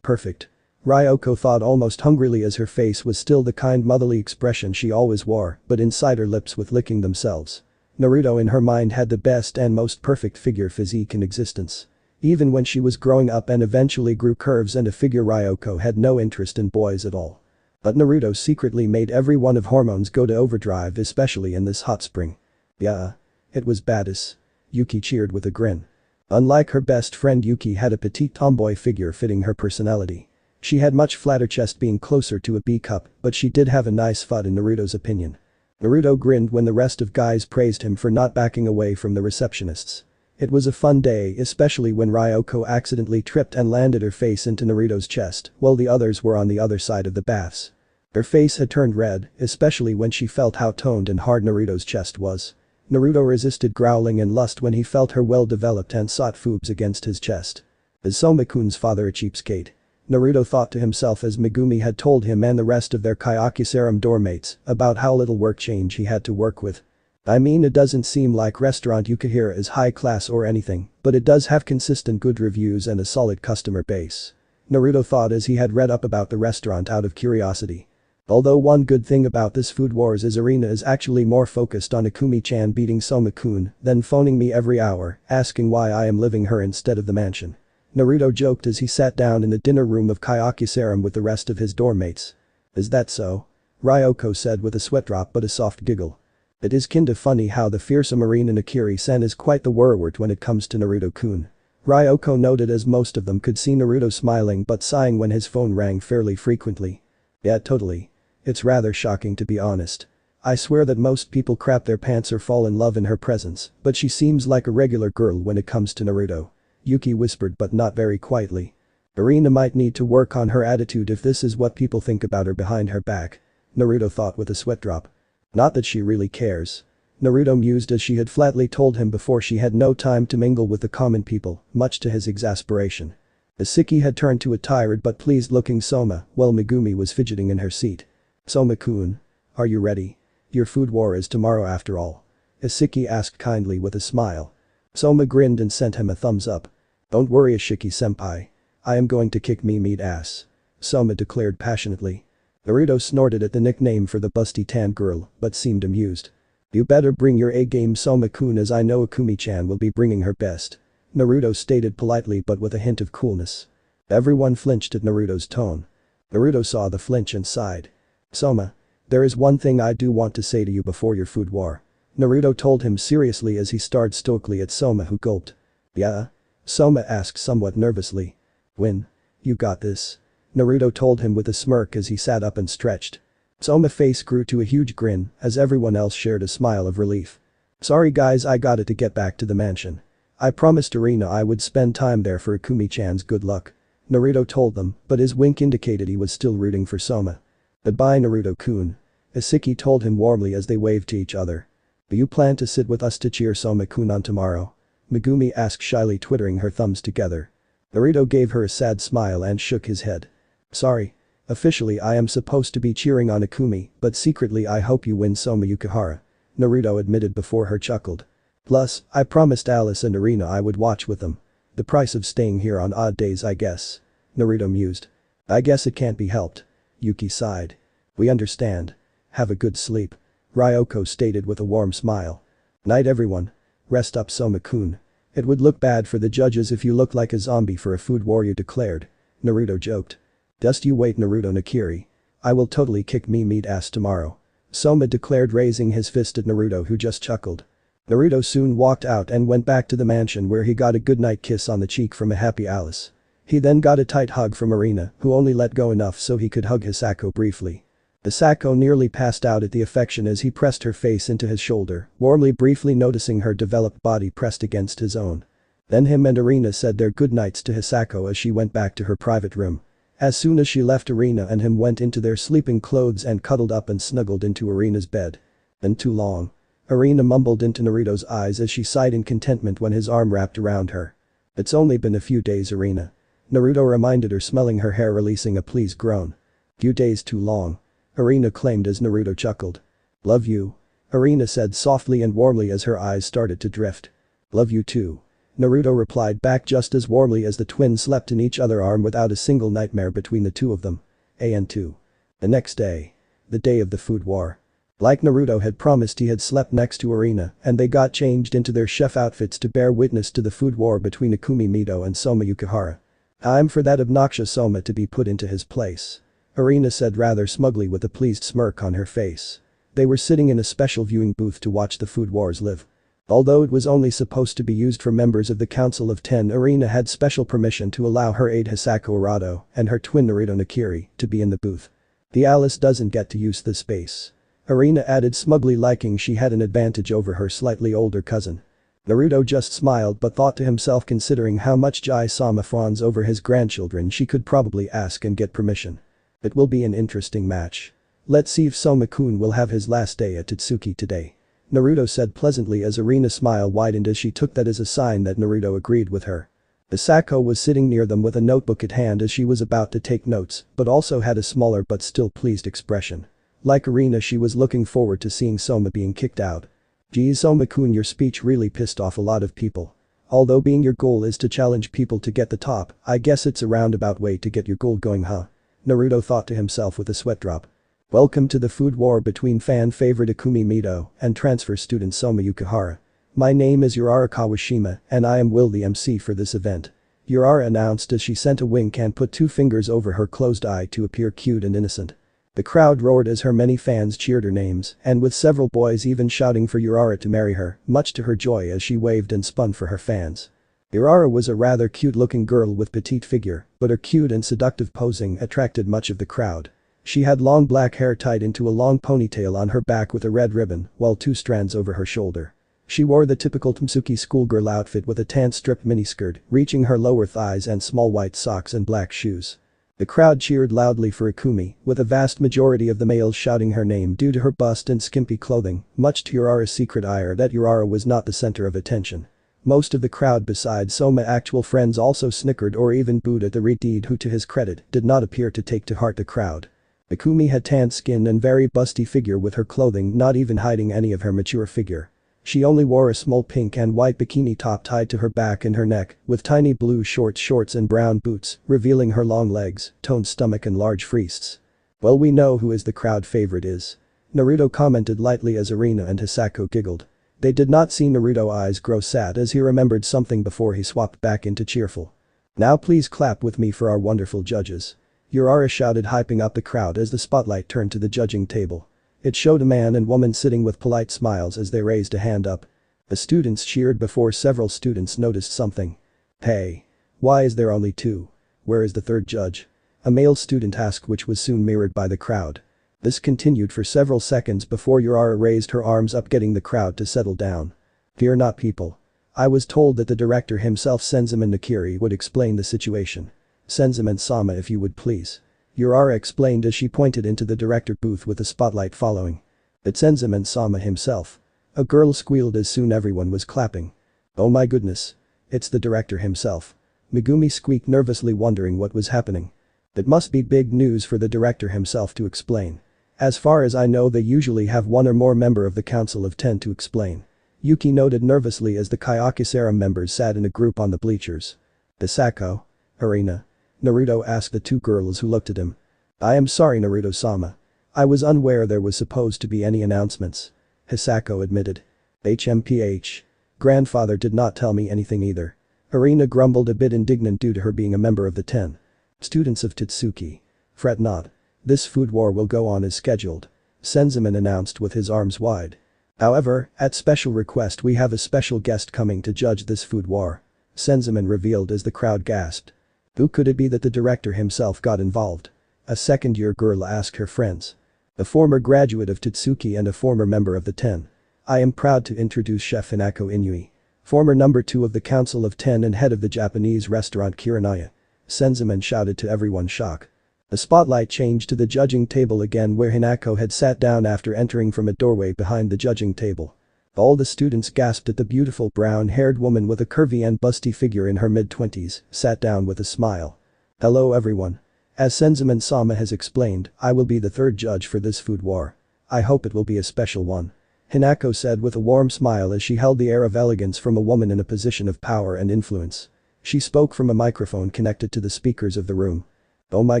Perfect. Ryoko thought almost hungrily as her face was still the kind motherly expression she always wore but inside her lips with licking themselves. Naruto in her mind had the best and most perfect figure physique in existence. Even when she was growing up and eventually grew curves and a figure, Ryoko had no interest in boys at all. But Naruto secretly made every one of hormones go to overdrive, especially in this hot spring. Yeah. It was badass. Yuki cheered with a grin. Unlike her best friend, Yuki had a petite tomboy figure fitting her personality. She had much flatter chest, being closer to a B cup, but she did have a nice foot in Naruto's opinion. Naruto grinned when the rest of guys praised him for not backing away from the receptionists. It was a fun day, especially when Ryoko accidentally tripped and landed her face into Naruto's chest while the others were on the other side of the baths. Her face had turned red, especially when she felt how toned and hard Naruto's chest was. Naruto resisted growling in lust when he felt her well-developed and sought foobs against his chest. Is Soma-kun's father a cheapskate? Naruto thought to himself as Megumi had told him and the rest of their Kyakuserum doormates about how little work change he had to work with. I mean, it doesn't seem like restaurant Yukihira is high class or anything, but it does have consistent good reviews and a solid customer base. Naruto thought as he had read up about the restaurant out of curiosity. Although one good thing about this Food Wars is Erina is actually more focused on Akumi-chan beating Soma-kun than phoning me every hour, asking why I am living her instead of the mansion. Naruto joked as he sat down in the dinner room of Kyakuserum with the rest of his dormmates. Is that so? Ryoko said with a sweat drop but a soft giggle. It is kinda funny how the fearsome Erina Nakiri-san is quite the worwart when it comes to Naruto-kun. Ryoko noted as most of them could see Naruto smiling but sighing when his phone rang fairly frequently. Yeah, totally. It's rather shocking, to be honest. I swear that most people crap their pants or fall in love in her presence, but she seems like a regular girl when it comes to Naruto. Yuki whispered, but not very quietly. Erina might need to work on her attitude if this is what people think about her behind her back. Naruto thought with a sweat drop. Not that she really cares. Naruto mused as she had flatly told him before she had no time to mingle with the common people, much to his exasperation. Isiki had turned to a tired but pleased-looking Soma while Megumi was fidgeting in her seat. Soma-kun. Are you ready? Your food war is tomorrow after all. Isiki asked kindly with a smile. Soma grinned and sent him a thumbs up. Don't worry Ashiki-senpai. I am going to kick meat ass. Soma declared passionately. Naruto snorted at the nickname for the busty tan girl, but seemed amused. You better bring your A-game Soma-kun, as I know Akumi-chan will be bringing her best. Naruto stated politely but with a hint of coolness. Everyone flinched at Naruto's tone. Naruto saw the flinch and sighed. Soma. There is one thing I do want to say to you before your food war. Naruto told him seriously as he stared stoically at Soma, who gulped. Yeah? Soma asked somewhat nervously. When? You got this. Naruto told him with a smirk as he sat up and stretched. Soma's face grew to a huge grin as everyone else shared a smile of relief. Sorry guys, I got it to get back to the mansion. I promised Erina I would spend time there for Akumi-chan's good luck. Naruto told them, but his wink indicated he was still rooting for Soma. Goodbye Naruto-kun. Isiki told him warmly as they waved to each other. Do you plan to sit with us to cheer Soma-kun on tomorrow? Megumi asked shyly, twiddling her thumbs together. Naruto gave her a sad smile and shook his head. Sorry. Officially I am supposed to be cheering on Akumi, but secretly I hope you win Soma Yukihara. Naruto admitted before her chuckled. Plus, I promised Alice and Erina I would watch with them. The price of staying here on odd days I guess. Naruto mused. I guess it can't be helped. Yuki sighed. We understand. Have a good sleep. Ryoko stated with a warm smile. Night everyone. Rest up Soma-kun. It would look bad for the judges if you look like a zombie for a food war, you declared. Naruto joked. Just you wait Naruto Nakiri. I will totally kick meat ass tomorrow. Soma declared, raising his fist at Naruto, who just chuckled. Naruto soon walked out and went back to the mansion where he got a goodnight kiss on the cheek from a happy Alice. He then got a tight hug from Erina, who only let go enough so he could hug Hisako briefly. Hisako nearly passed out at the affection as he pressed her face into his shoulder, warmly briefly noticing her developed body pressed against his own. Then him and Erina said their goodnights to Hisako as she went back to her private room. As soon as she left, Erina and him went into their sleeping clothes and cuddled up and snuggled into Erina's bed. Been too long. Erina mumbled into Naruto's eyes as she sighed in contentment when his arm wrapped around her. It's only been a few days Erina. Naruto reminded her, smelling her hair, releasing a pleased groan. Few days too long. Erina claimed as Naruto chuckled. Love you. Erina said softly and warmly as her eyes started to drift. Love you too. Naruto replied back just as warmly as the twins slept in each other's arm without a single nightmare between the two of them. And 2. The next day. The day of the food war. Like Naruto had promised, he had slept next to Erina and they got changed into their chef outfits to bear witness to the food war between Akumi Mito and Soma Yukihara. Time for that obnoxious Soma to be put into his place. Erina said rather smugly with a pleased smirk on her face. They were sitting in a special viewing booth to watch the food wars live. Although it was only supposed to be used for members of the Council of 10, Erina had special permission to allow her aide Hisako Arado and her twin Naruto Nakiri to be in the booth. The Alice doesn't get to use this space. Erina added smugly, liking she had an advantage over her slightly older cousin. Naruto just smiled but thought to himself, considering how much Jai-sama fawns over his grandchildren, she could probably ask and get permission. It will be an interesting match. Let's see if Soma-kun will have his last day at Totsuki today. Naruto said pleasantly as Erina's smile widened as she took that as a sign that Naruto agreed with her. Hisako was sitting near them with a notebook at hand as she was about to take notes, but also had a smaller but still pleased expression. Like Erina, she was looking forward to seeing Soma being kicked out. Geez Soma-kun, your speech really pissed off a lot of people. Although being your goal is to challenge people to get the top, I guess it's a roundabout way to get your goal going, huh? Naruto thought to himself with a sweat drop. Welcome to the food war between fan favorite Akumi Mito and transfer student Soma Yukihara. My name is Urara Kawashima and I am the MC for this event. Urara announced as she sent a wink and put 2 fingers over her closed eye to appear cute and innocent. The crowd roared as her many fans cheered her names, and with several boys even shouting for Urara to marry her, much to her joy as she waved and spun for her fans. Urara was a rather cute-looking girl with petite figure, but her cute and seductive posing attracted much of the crowd. She had long black hair tied into a long ponytail on her back with a red ribbon, while 2 strands over her shoulder. She wore the typical Totsuki schoolgirl outfit with a tan striped miniskirt reaching her lower thighs and small white socks and black shoes. The crowd cheered loudly for Akumi, with a vast majority of the males shouting her name due to her bust and skimpy clothing, much to Urara's secret ire that Urara was not the center of attention. Most of the crowd besides Soma's actual friends also snickered or even booed at the deed, who to his credit did not appear to take to heart the crowd. Akumi had tanned skin and very busty figure, with her clothing not even hiding any of her mature figure. She only wore a small pink and white bikini top tied to her back and her neck, with tiny blue short shorts and brown boots, revealing her long legs, toned stomach and large wrists. Well, we know who is the crowd favorite is. Naruto commented lightly as Erina and Hisako giggled. They did not see Naruto's eyes grow sad as he remembered something before he swapped back into cheerful. Now please clap with me for our wonderful judges. Urara shouted, hyping up the crowd as the spotlight turned to the judging table. It showed a man and woman sitting with polite smiles as they raised a hand up. The students cheered before several students noticed something. Hey. Why is there only two? Where is the third judge? A male student asked, which was soon mirrored by the crowd. This continued for several seconds before Urara raised her arms up, getting the crowd to settle down. Fear not, people. I was told that the director himself, Senzaman Nakiri, would explain the situation. Senzaman-sama, if you would please. Urara explained as she pointed into the director booth with the spotlight following. It's Senzaman-sama himself. A girl squealed as soon everyone was clapping. Oh my goodness. It's the director himself. Megumi squeaked nervously, wondering what was happening. It must be big news for the director himself to explain. As far as I know, they usually have one or more member of the Council of 10 to explain. Yuki noted nervously as the Kyoku's Harem members sat in a group on the bleachers. Hisako? Erina? Naruto asked the two girls who looked at him. I am sorry, Naruto-sama. I was unaware there was supposed to be any announcements. Hisako admitted. HMPH. Grandfather did not tell me anything either. Erina grumbled, a bit indignant due to her being a member of the 10. Students of Totsuki. Fret not. This food war will go on as scheduled. Senzaman announced with his arms wide. However, at special request we have a special guest coming to judge this food war. Senzaman revealed as the crowd gasped. Who could it be that the director himself got involved? A second-year girl asked her friends. A former graduate of Totsuki and a former member of the 10. I am proud to introduce Chef Hinako Inui. Former number 2 of the Council of 10 and head of the Japanese restaurant Kirinaya. Senzaman shouted to everyone's shock. The spotlight changed to the judging table again, where Hinako had sat down after entering from a doorway behind the judging table. All the students gasped at the beautiful brown-haired woman with a curvy and busty figure in her mid-20s, sat down with a smile. Hello everyone. As Senzaman-sama has explained, I will be the third judge for this food war. I hope it will be a special one. Hinako said with a warm smile as she held the air of elegance from a woman in a position of power and influence. She spoke from a microphone connected to the speakers of the room. Oh my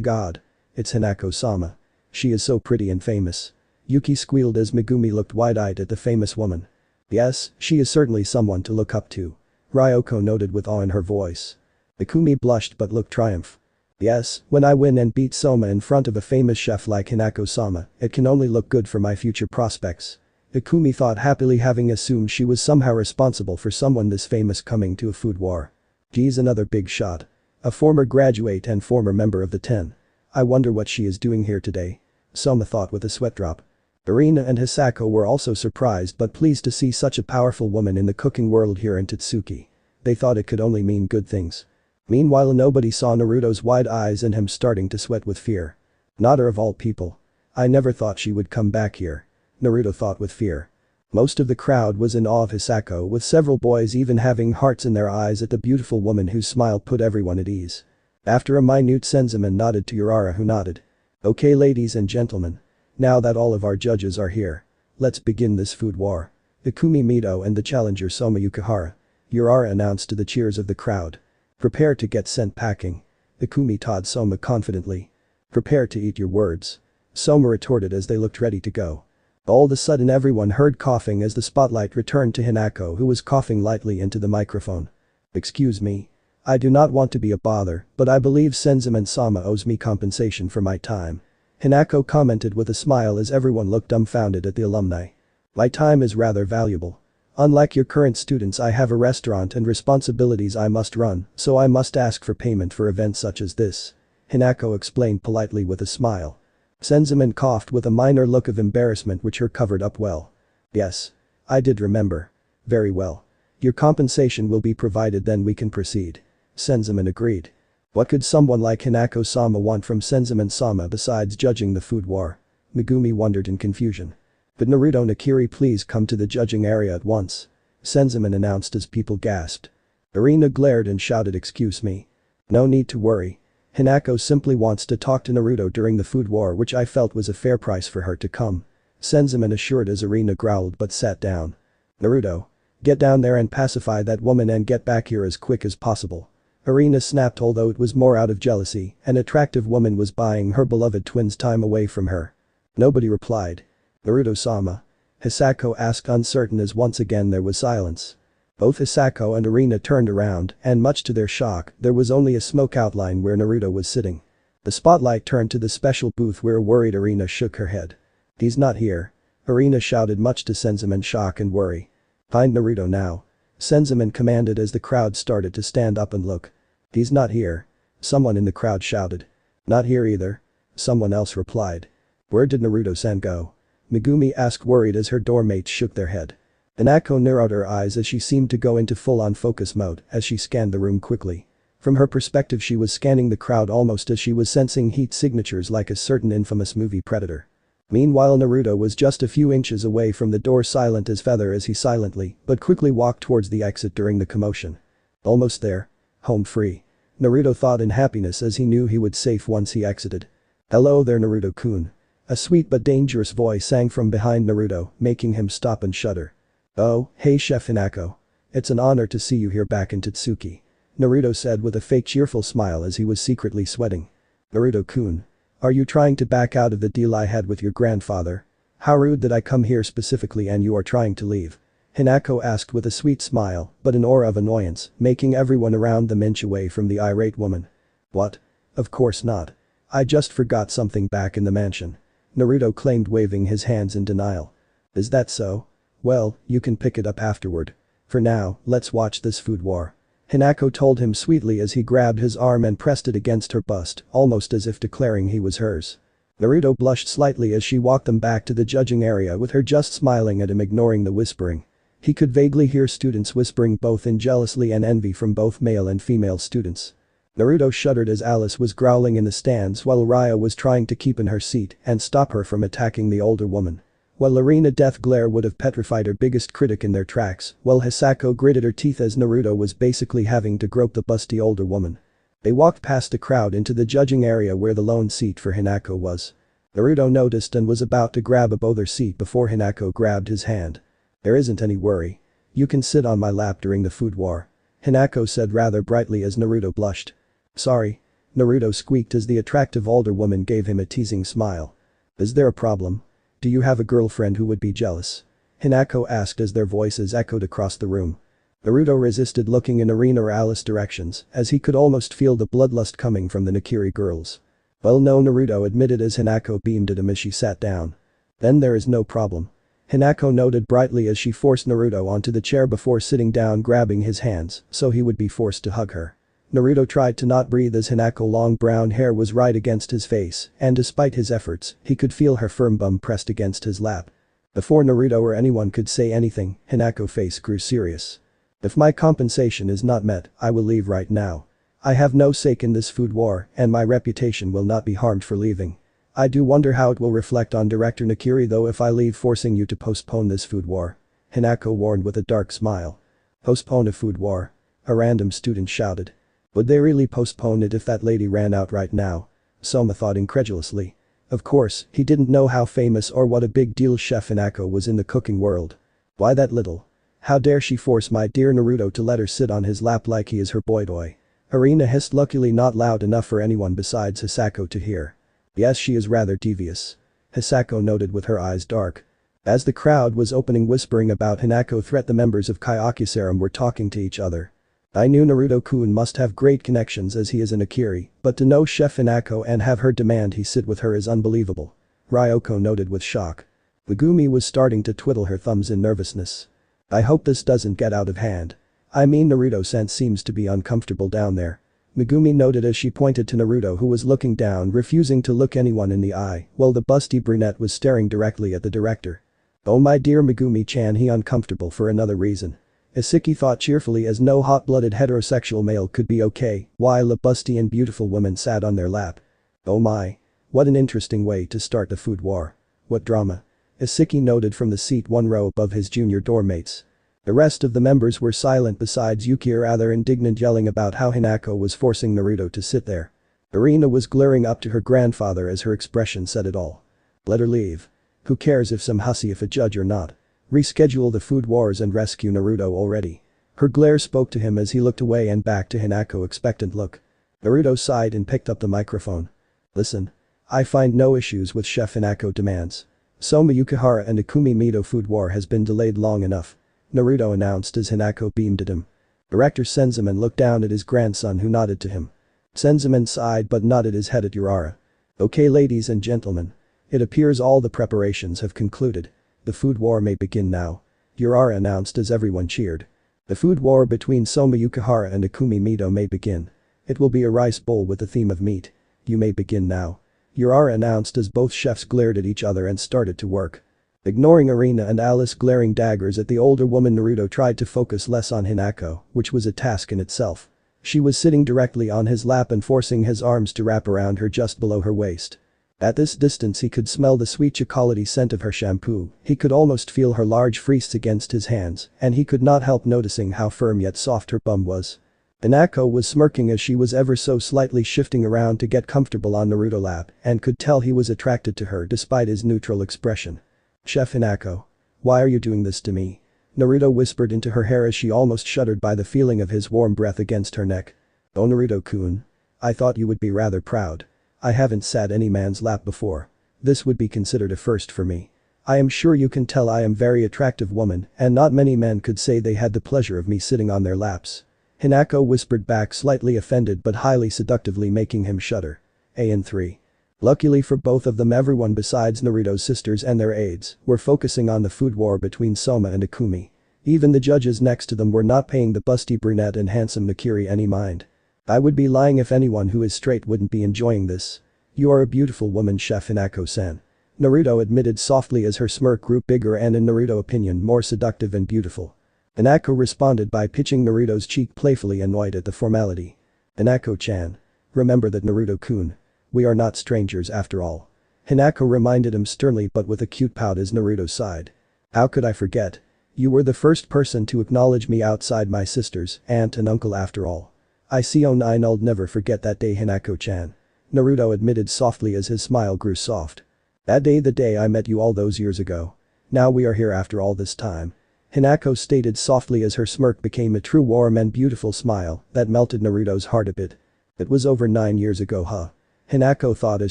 god. It's Hinako-sama. She is so pretty and famous. Yuki squealed as Megumi looked wide-eyed at the famous woman. Yes, she is certainly someone to look up to. Ryoko noted with awe in her voice. Megumi blushed but looked triumph. Yes, when I win and beat Soma in front of a famous chef like Hinako-sama, it can only look good for my future prospects. Megumi thought happily, having assumed she was somehow responsible for someone this famous coming to a food war. Geez, another big shot. A former graduate and former member of the 10. I wonder what she is doing here today. Soma thought with a sweat drop. Erina and Hisako were also surprised but pleased to see such a powerful woman in the cooking world here in Totsuki. They thought it could only mean good things. Meanwhile, nobody saw Naruto's wide eyes and him starting to sweat with fear. Not her of all people. I never thought she would come back here. Naruto thought with fear. Most of the crowd was in awe of Hisako, with several boys even having hearts in their eyes at the beautiful woman whose smile put everyone at ease. After a minute, Senzaman nodded to Urara, who nodded. Okay, ladies and gentlemen. Now that all of our judges are here, let's begin this food war. Ikumi Mito and the challenger Soma Yukihara. Urara announced to the cheers of the crowd. Prepare to get sent packing. Ikumi told Soma confidently. Prepare to eat your words. Soma retorted as they looked ready to go. All of a sudden everyone heard coughing as the spotlight returned to Hinako, who was coughing lightly into the microphone. Excuse me. I do not want to be a bother, but I believe Senzaman-sama owes me compensation for my time. Hinako commented with a smile as everyone looked dumbfounded at the alumni. My time is rather valuable. Unlike your current students, I have a restaurant and responsibilities I must run, so I must ask for payment for events such as this. Hinako explained politely with a smile. Senzaman coughed with a minor look of embarrassment which her covered up well. Yes. I did remember. Very well. Your compensation will be provided, then we can proceed. Senzaman agreed. What could someone like Hinako-sama want from Senzaman-sama besides judging the food war? Megumi wondered in confusion. But Naruto Nakiri, please come to the judging area at once. Senzaman announced as people gasped. Erina glared and shouted, excuse me. No need to worry. Hinako simply wants to talk to Naruto during the food war, which I felt was a fair price for her to come. Senzaman assured as Erina growled but sat down. Naruto. Get down there and pacify that woman and get back here as quick as possible. Erina snapped, although it was more out of jealousy. An attractive woman was buying her beloved twins time away from her. Nobody replied. Naruto-sama. Hisako asked, uncertain, as once again there was silence. Both Hisako and Erina turned around, and much to their shock, there was only a smoke outline where Naruto was sitting. The spotlight turned to the special booth where a worried Erina shook her head. He's not here. Erina shouted, much to Senzaman's shock and worry. Find Naruto now. Senzaman commanded as the crowd started to stand up and look. He's not here. Someone in the crowd shouted. Not here either. Someone else replied. Where did Naruto-san go? Megumi asked, worried, as her doormates shook their head. Hinako narrowed her eyes as she seemed to go into full-on focus mode as she scanned the room quickly. From her perspective, she was scanning the crowd almost as she was sensing heat signatures like a certain infamous movie predator. Meanwhile, Naruto was just a few inches away from the door, silent as feather, as he silently but quickly walked towards the exit during the commotion. Almost there. Home free. Naruto thought in happiness as he knew he would safe once he exited. Hello there, Naruto-kun. A sweet but dangerous voice sang from behind Naruto, making him stop and shudder. Oh, hey Chef Hinako. It's an honor to see you here back in Totsuki. Naruto said with a fake cheerful smile as he was secretly sweating. Naruto-kun. Are you trying to back out of the deal I had with your grandfather? How rude that I come here specifically and you are trying to leave. Hinako asked with a sweet smile, but an aura of annoyance, making everyone around them inch away from the irate woman. What? Of course not. I just forgot something back in the mansion. Naruto claimed, waving his hands in denial. Is that so? Well, you can pick it up afterward. For now, let's watch this food war. Hinako told him sweetly as he grabbed his arm and pressed it against her bust, almost as if declaring he was hers. Naruto blushed slightly as she walked them back to the judging area, with her just smiling at him, ignoring the whispering. He could vaguely hear students whispering both in jealousy and envy from both male and female students. Naruto shuddered as Alice was growling in the stands while Raya was trying to keep in her seat and stop her from attacking the older woman. While Erina death glare would have petrified her biggest critic in their tracks, while Hisako gritted her teeth as Naruto was basically having to grope the busty older woman. They walked past the crowd into the judging area where the lone seat for Hinako was. Naruto noticed and was about to grab a other seat before Hinako grabbed his hand. There isn't any worry. You can sit on my lap during the food war. Hinako said rather brightly as Naruto blushed. Sorry. Naruto squeaked as the attractive older woman gave him a teasing smile. Is there a problem? Do you have a girlfriend who would be jealous? Hinako asked as their voices echoed across the room. Naruto resisted looking in Erina or Alice directions as he could almost feel the bloodlust coming from the Nakiri girls. Well no, Naruto admitted as Hinako beamed at him as she sat down. Then there is no problem. Hinako noted brightly as she forced Naruto onto the chair before sitting down, grabbing his hands so he would be forced to hug her. Naruto tried to not breathe as Hinako's long brown hair was right against his face, and despite his efforts, he could feel her firm bum pressed against his lap. Before Naruto or anyone could say anything, Hinako's face grew serious. If my compensation is not met, I will leave right now. I have no stake in this food war, and my reputation will not be harmed for leaving. I do wonder how it will reflect on Director Nakiri though if I leave, forcing you to postpone this food war. Hinako warned with a dark smile. Postpone a food war? A random student shouted. Would they really postpone it if that lady ran out right now? Soma thought incredulously. Of course, he didn't know how famous or what a big deal Chef Hinako was in the cooking world. Why that little? How dare she force my dear Naruto to let her sit on his lap like he is her boy. Erina hissed, luckily not loud enough for anyone besides Hisako to hear. Yes, she is rather devious. Hisako noted with her eyes dark. As the crowd was opening whispering about Hinako threat, the members of Kaiokisarem were talking to each other. I knew Naruto-kun must have great connections as he is a Nakiri, but to know Chef Hinako and have her demand he sit with her is unbelievable. Ryoko noted with shock. Megumi was starting to twiddle her thumbs in nervousness. I hope this doesn't get out of hand. I mean, Naruto-san seems to be uncomfortable down there. Megumi noted as she pointed to Naruto, who was looking down, refusing to look anyone in the eye, while the busty brunette was staring directly at the director. Oh my dear Megumi-chan, he uncomfortable for another reason. Isiki thought cheerfully as no hot-blooded heterosexual male could be okay while a busty and beautiful woman sat on their lap. Oh my. What an interesting way to start the food war. What drama. Isiki noted from the seat one row above his junior doormates. The rest of the members were silent besides Yuki, rather indignant, yelling about how Hinako was forcing Naruto to sit there. Erina was glaring up to her grandfather as her expression said it all. Let her leave. Who cares if some hussy if a judge or not? Reschedule the food wars and rescue Naruto already. Her glare spoke to him as he looked away and back to Hinako expectant look. Naruto sighed and picked up the microphone. Listen. I find no issues with Chef Hinako demands. Soma Yukihara and Ikumi Mito food war has been delayed long enough. Naruto announced as Hinako beamed at him. Director Senzaman looked down at his grandson who nodded to him. Senzaman sighed but nodded his head at Urara. Okay ladies and gentlemen. It appears all the preparations have concluded. The food war may begin now. Urara announced as everyone cheered. The food war between Soma Yukihara and Ikumi Mito may begin. It will be a rice bowl with the theme of meat. You may begin now. Urara announced as both chefs glared at each other and started to work. Ignoring Erina and Alice glaring daggers at the older woman, Naruto tried to focus less on Hinako, which was a task in itself. She was sitting directly on his lap and forcing his arms to wrap around her just below her waist. At this distance he could smell the sweet chocolatey scent of her shampoo, he could almost feel her large freests against his hands, and he could not help noticing how firm yet soft her bum was. Hinako was smirking as she was ever so slightly shifting around to get comfortable on Naruto's lap and could tell he was attracted to her despite his neutral expression. Chef Hinako. Why are you doing this to me? Naruto whispered into her hair as she almost shuddered by the feeling of his warm breath against her neck. Oh Naruto-kun. I thought you would be rather proud. I haven't sat any man's lap before. This would be considered a first for me. I am sure you can tell I am very attractive woman and not many men could say they had the pleasure of me sitting on their laps. Hinako whispered back slightly offended but highly seductively making him shudder. AN3. Luckily for both of them everyone besides Naruto's sisters and their aides were focusing on the food war between Soma and Ikumi. Even the judges next to them were not paying the busty brunette and handsome Nakiri any mind. I would be lying if anyone who is straight wouldn't be enjoying this. You are a beautiful woman Chef Hinako-san. Naruto admitted softly as her smirk grew bigger and in Naruto's opinion more seductive and beautiful. Hinako responded by pitching Naruto's cheek playfully annoyed at the formality. Hinako-chan. Remember that Naruto-kun. We are not strangers after all. Hinako reminded him sternly but with a cute pout as Naruto sighed. How could I forget? You were the first person to acknowledge me outside my sisters, aunt and uncle after all. I see I'll never forget that day Hinako-chan. Naruto admitted softly as his smile grew soft. That day the day I met you all those years ago. Now we are here after all this time. Hinako stated softly as her smirk became a true warm and beautiful smile that melted Naruto's heart a bit. It was over 9 years ago huh? Hinako thought as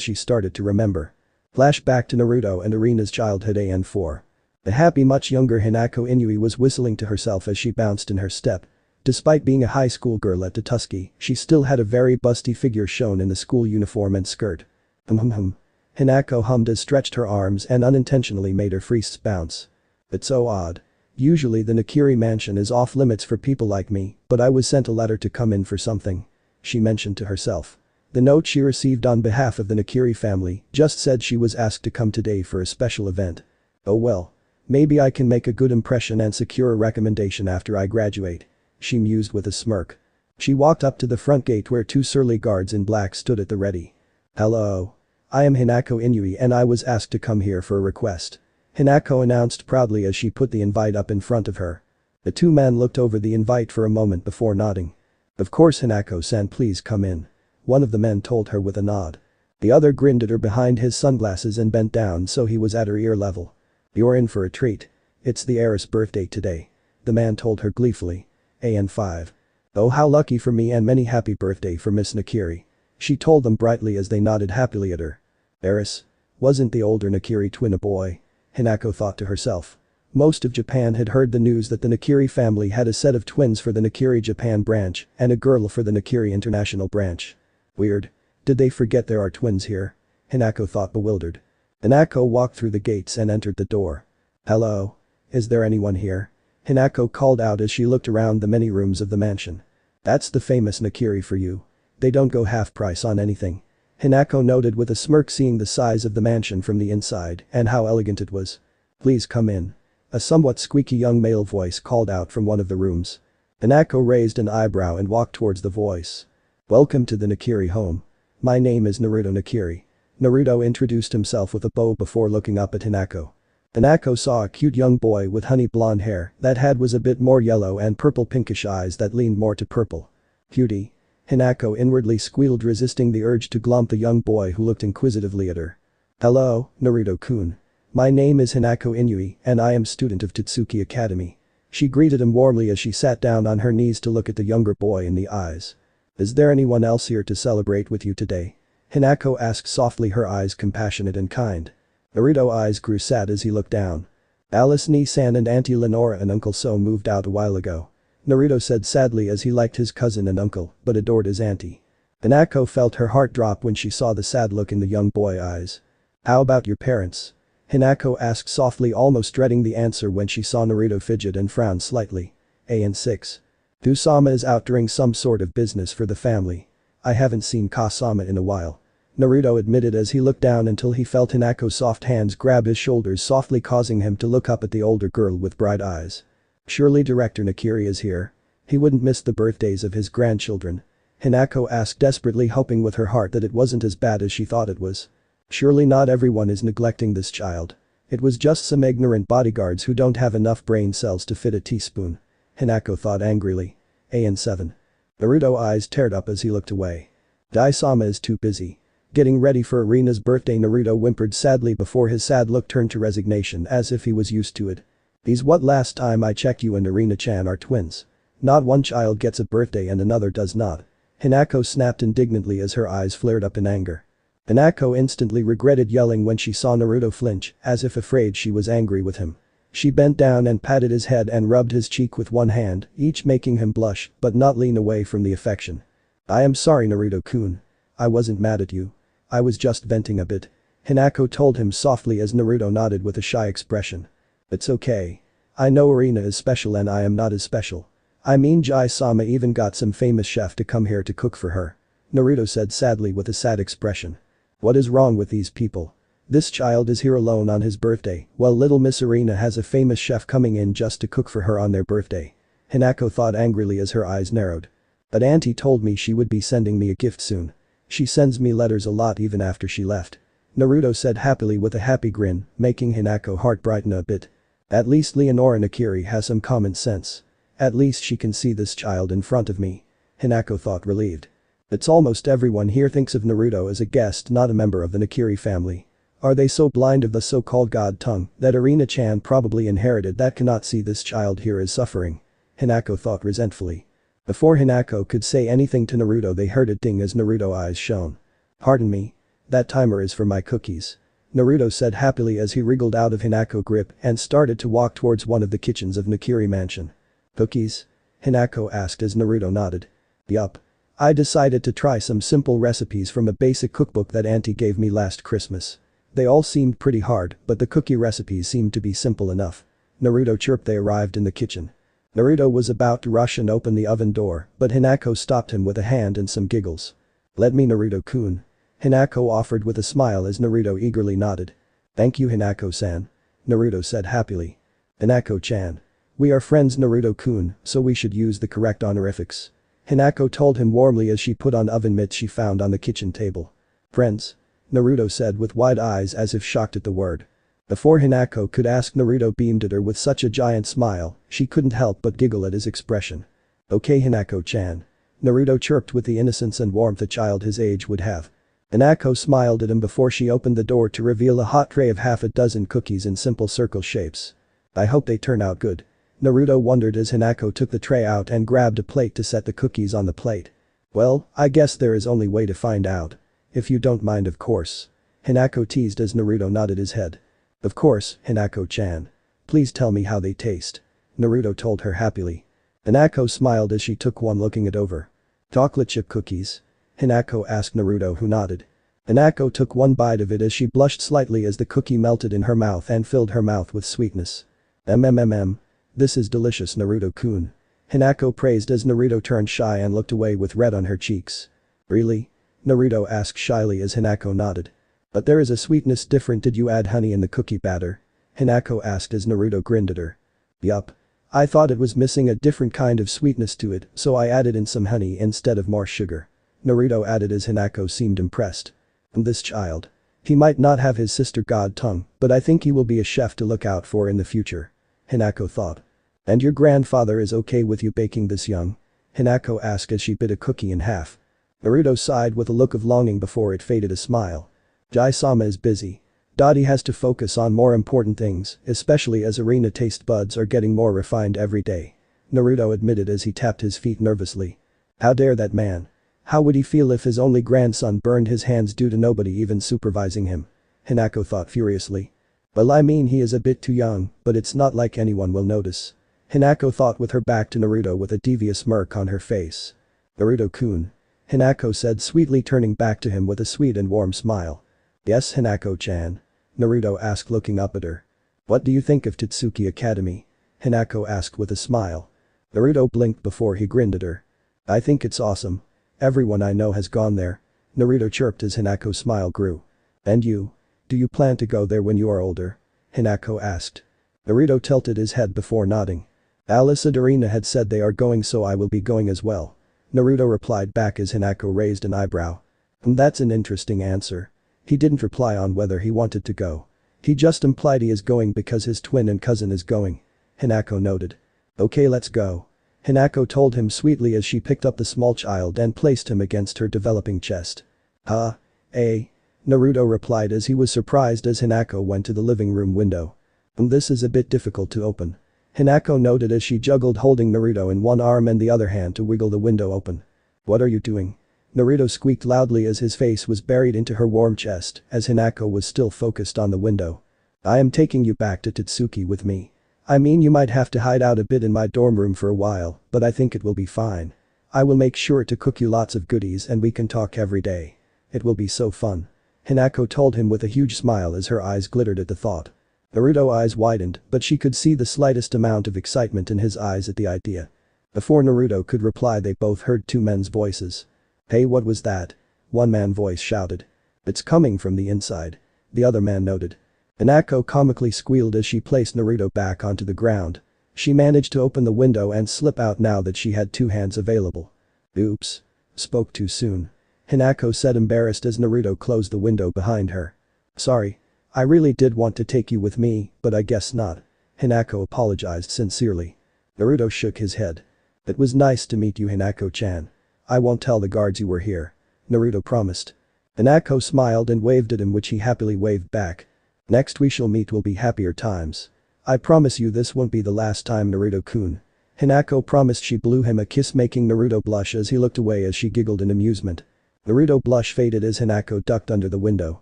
she started to remember. Flashback to Naruto and Erina's childhood AN4. The happy much younger Hinako Inui was whistling to herself as she bounced in her step. Despite being a high school girl at Tatsuki, she still had a very busty figure shown in the school uniform and skirt. Hinako hummed as stretched her arms and unintentionally made her freests bounce. It's so odd. Usually the Nakiri mansion is off limits for people like me, but I was sent a letter to come in for something. She mentioned to herself. The note she received on behalf of the Nakiri family just said she was asked to come today for a special event. Oh well. Maybe I can make a good impression and secure a recommendation after I graduate. She mused with a smirk. She walked up to the front gate where 2 surly guards in black stood at the ready. Hello. I am Hinako Inui and I was asked to come here for a request. Hinako announced proudly as she put the invite up in front of her. The 2 men looked over the invite for a moment before nodding. Of course Hinako-san please come in. One of the men told her with a nod. The other grinned at her behind his sunglasses and bent down so he was at her ear level. You're in for a treat. It's the heiress' birthday today. The man told her gleefully. AN5. Oh how lucky for me and many happy birthday for Miss Nakiri. She told them brightly as they nodded happily at her. Heiress? Wasn't the older Nakiri twin a boy? Hinako thought to herself. Most of Japan had heard the news that the Nakiri family had a set of twins for the Nakiri Japan branch and a girl for the Nakiri International branch. Weird. Did they forget there are twins here? Hinako thought bewildered. Hinako walked through the gates and entered the door. Hello? Is there anyone here? Hinako called out as she looked around the many rooms of the mansion. That's the famous Nakiri for you. They don't go half price on anything. Hinako noted with a smirk seeing the size of the mansion from the inside and how elegant it was. Please come in. A somewhat squeaky young male voice called out from one of the rooms. Hinako raised an eyebrow and walked towards the voice. Welcome to the Nakiri home. My name is Naruto Nakiri. Naruto introduced himself with a bow before looking up at Hinako. Hinako saw a cute young boy with honey blonde hair that was a bit more yellow and purple pinkish eyes that leaned more to purple. Cutie. Hinako inwardly squealed resisting the urge to glomp the young boy who looked inquisitively at her. Hello, Naruto-kun. My name is Hinako Inui and I am student of Totsuki Academy. She greeted him warmly as she sat down on her knees to look at the younger boy in the eyes. Is there anyone else here to celebrate with you today? Hinako asked softly, her eyes compassionate and kind. Naruto's eyes grew sad as he looked down. Alice, Nisan and Auntie Lenora and Uncle So moved out a while ago. Naruto said sadly as he liked his cousin and uncle, but adored his auntie. Hinako felt her heart drop when she saw the sad look in the young boy's eyes. How about your parents? Hinako asked softly, almost dreading the answer when she saw Naruto fidget and frown slightly. And 6. Kusama is out doing some sort of business for the family. I haven't seen Kasama in a while. Naruto admitted as he looked down until he felt Hinako's soft hands grab his shoulders, softly causing him to look up at the older girl with bright eyes. Surely Director Nakiri is here. He wouldn't miss the birthdays of his grandchildren. Hinako asked, desperately hoping with her heart that it wasn't as bad as she thought it was. Surely not everyone is neglecting this child. It was just some ignorant bodyguards who don't have enough brain cells to fit a teaspoon. Hinako thought angrily. And 7. Naruto's eyes teared up as he looked away. Dai-sama is too busy. Getting ready for Erina's birthday. Naruto whimpered sadly before his sad look turned to resignation, as if he was used to it. These what, last time I checked you and Erina-chan are twins. Not one child gets a birthday and another does not. Hinako snapped indignantly as her eyes flared up in anger. Hinako instantly regretted yelling when she saw Naruto flinch, as if afraid she was angry with him. She bent down and patted his head and rubbed his cheek with one hand, each making him blush but not lean away from the affection. I am sorry, Naruto-kun. I wasn't mad at you. I was just venting a bit. Hinako told him softly as Naruto nodded with a shy expression. It's okay. I know Erina is special and I am not as special. I mean, Jai-sama even got some famous chef to come here to cook for her. Naruto said sadly with a sad expression. What is wrong with these people? This child is here alone on his birthday, while little Miss Erina has a famous chef coming in just to cook for her on their birthday. Hinako thought angrily as her eyes narrowed. But auntie told me she would be sending me a gift soon. She sends me letters a lot even after she left. Naruto said happily with a happy grin, making Hinako's heart brighten a bit. At least Leonora Nakiri has some common sense. At least she can see this child in front of me. Hinako thought, relieved. It's almost everyone here thinks of Naruto as a guest, not a member of the Nakiri family. Are they so blind of the so-called god tongue that Erina-chan probably inherited that cannot see this child here as suffering? Hinako thought resentfully. Before Hinako could say anything to Naruto, they heard it ding as Naruto's eyes shone. Pardon me. That timer is for my cookies. Naruto said happily as he wriggled out of Hinako's grip and started to walk towards one of the kitchens of Nakiri Mansion. Cookies? Hinako asked as Naruto nodded. Yup. I decided to try some simple recipes from a basic cookbook that auntie gave me last Christmas. They all seemed pretty hard, but the cookie recipes seemed to be simple enough. Naruto chirped. They arrived in the kitchen. Naruto was about to rush and open the oven door, but Hinako stopped him with a hand and some giggles. Let me, Naruto-kun. Hinako offered with a smile as Naruto eagerly nodded. Thank you, Hinako-san. Naruto said happily. Hinako-chan. We are friends, Naruto-kun, so we should use the correct honorifics. Hinako told him warmly as she put on oven mitts she found on the kitchen table. Friends? Naruto said with wide eyes as if shocked at the word. Before Hinako could ask, Naruto beamed at her with such a giant smile, she couldn't help but giggle at his expression. Okay, Hinako-chan. Naruto chirped with the innocence and warmth a child his age would have. Hinako smiled at him before she opened the door to reveal a hot tray of half a dozen cookies in simple circle shapes. I hope they turn out good. Naruto wondered as Hinako took the tray out and grabbed a plate to set the cookies on the plate. Well, I guess there is only way to find out. If you don't mind, of course. Hinako teased as Naruto nodded his head. Of course, Hinako-chan. Please tell me how they taste. Naruto told her happily. Hinako smiled as she took one, looking it over. Chocolate chip cookies? Hinako asked Naruto, who nodded. Hinako took one bite of it as she blushed slightly as the cookie melted in her mouth and filled her mouth with sweetness. Mmm. This is delicious, Naruto-kun. Hinako praised as Naruto turned shy and looked away with red on her cheeks. Really? Naruto asked shyly as Hinako nodded. But there is a sweetness different. Did you add honey in the cookie batter? Hinako asked as Naruto grinned at her. Yup. I thought it was missing a different kind of sweetness to it, so I added in some honey instead of more sugar. Naruto added as Hinako seemed impressed. This child. He might not have his sister god tongue, but I think he will be a chef to look out for in the future. Hinako thought. And your grandfather is okay with you baking this young? Hinako asked as she bit a cookie in half. Naruto sighed with a look of longing before it faded a smile. Jai-sama is busy. Dottie has to focus on more important things, especially as Erina taste buds are getting more refined every day. Naruto admitted as he tapped his feet nervously. How dare that man? How would he feel if his only grandson burned his hands due to nobody even supervising him? Hinako thought furiously. Well, I mean, he is a bit too young, but it's not like anyone will notice. Hinako thought with her back to Naruto with a devious smirk on her face. Naruto-kun. Hinako said sweetly, turning back to him with a sweet and warm smile. Yes, Hinako-chan. Naruto asked, looking up at her. What do you think of Totsuki Academy? Hinako asked with a smile. Naruto blinked before he grinned at her. I think it's awesome. Everyone I know has gone there. Naruto chirped as Hinako's smile grew. And you? Do you plan to go there when you are older? Hinako asked. Naruto tilted his head before nodding. Alice and Erina had said they are going, so I will be going as well. Naruto replied back as Hinako raised an eyebrow. That's an interesting answer. He didn't reply on whether he wanted to go. He just implied he is going because his twin and cousin is going. Hinako noted. Okay, let's go. Hinako told him sweetly as she picked up the small child and placed him against her developing chest. Huh? Naruto replied as he was surprised as Hinako went to the living room window. This is a bit difficult to open. Hinako noted as she juggled, holding Naruto in one arm and the other hand to wiggle the window open. What are you doing? Naruto squeaked loudly as his face was buried into her warm chest as Hinako was still focused on the window. I am taking you back to Totsuki with me. I mean, you might have to hide out a bit in my dorm room for a while, but I think it will be fine. I will make sure to cook you lots of goodies and we can talk every day. It will be so fun. Hinako told him with a huge smile as her eyes glittered at the thought. Naruto's eyes widened, but she could see the slightest amount of excitement in his eyes at the idea. Before Naruto could reply, they both heard two men's voices. Hey, what was that? One man's voice shouted. It's coming from the inside. The other man noted. Hinako comically squealed as she placed Naruto back onto the ground. She managed to open the window and slip out now that she had two hands available. Oops. Spoke too soon. Hinako said, embarrassed as Naruto closed the window behind her. Sorry. I really did want to take you with me, but I guess not. Hinako apologized sincerely. Naruto shook his head. It was nice to meet you, Hinako-chan. I won't tell the guards you were here. Naruto promised. Hinako smiled and waved at him, which he happily waved back. Next we shall meet will be happier times. I promise you this won't be the last time, Naruto-kun. Hinako promised. She blew him a kiss, making Naruto blush as he looked away as she giggled in amusement. Naruto blush faded as Hinako ducked under the window.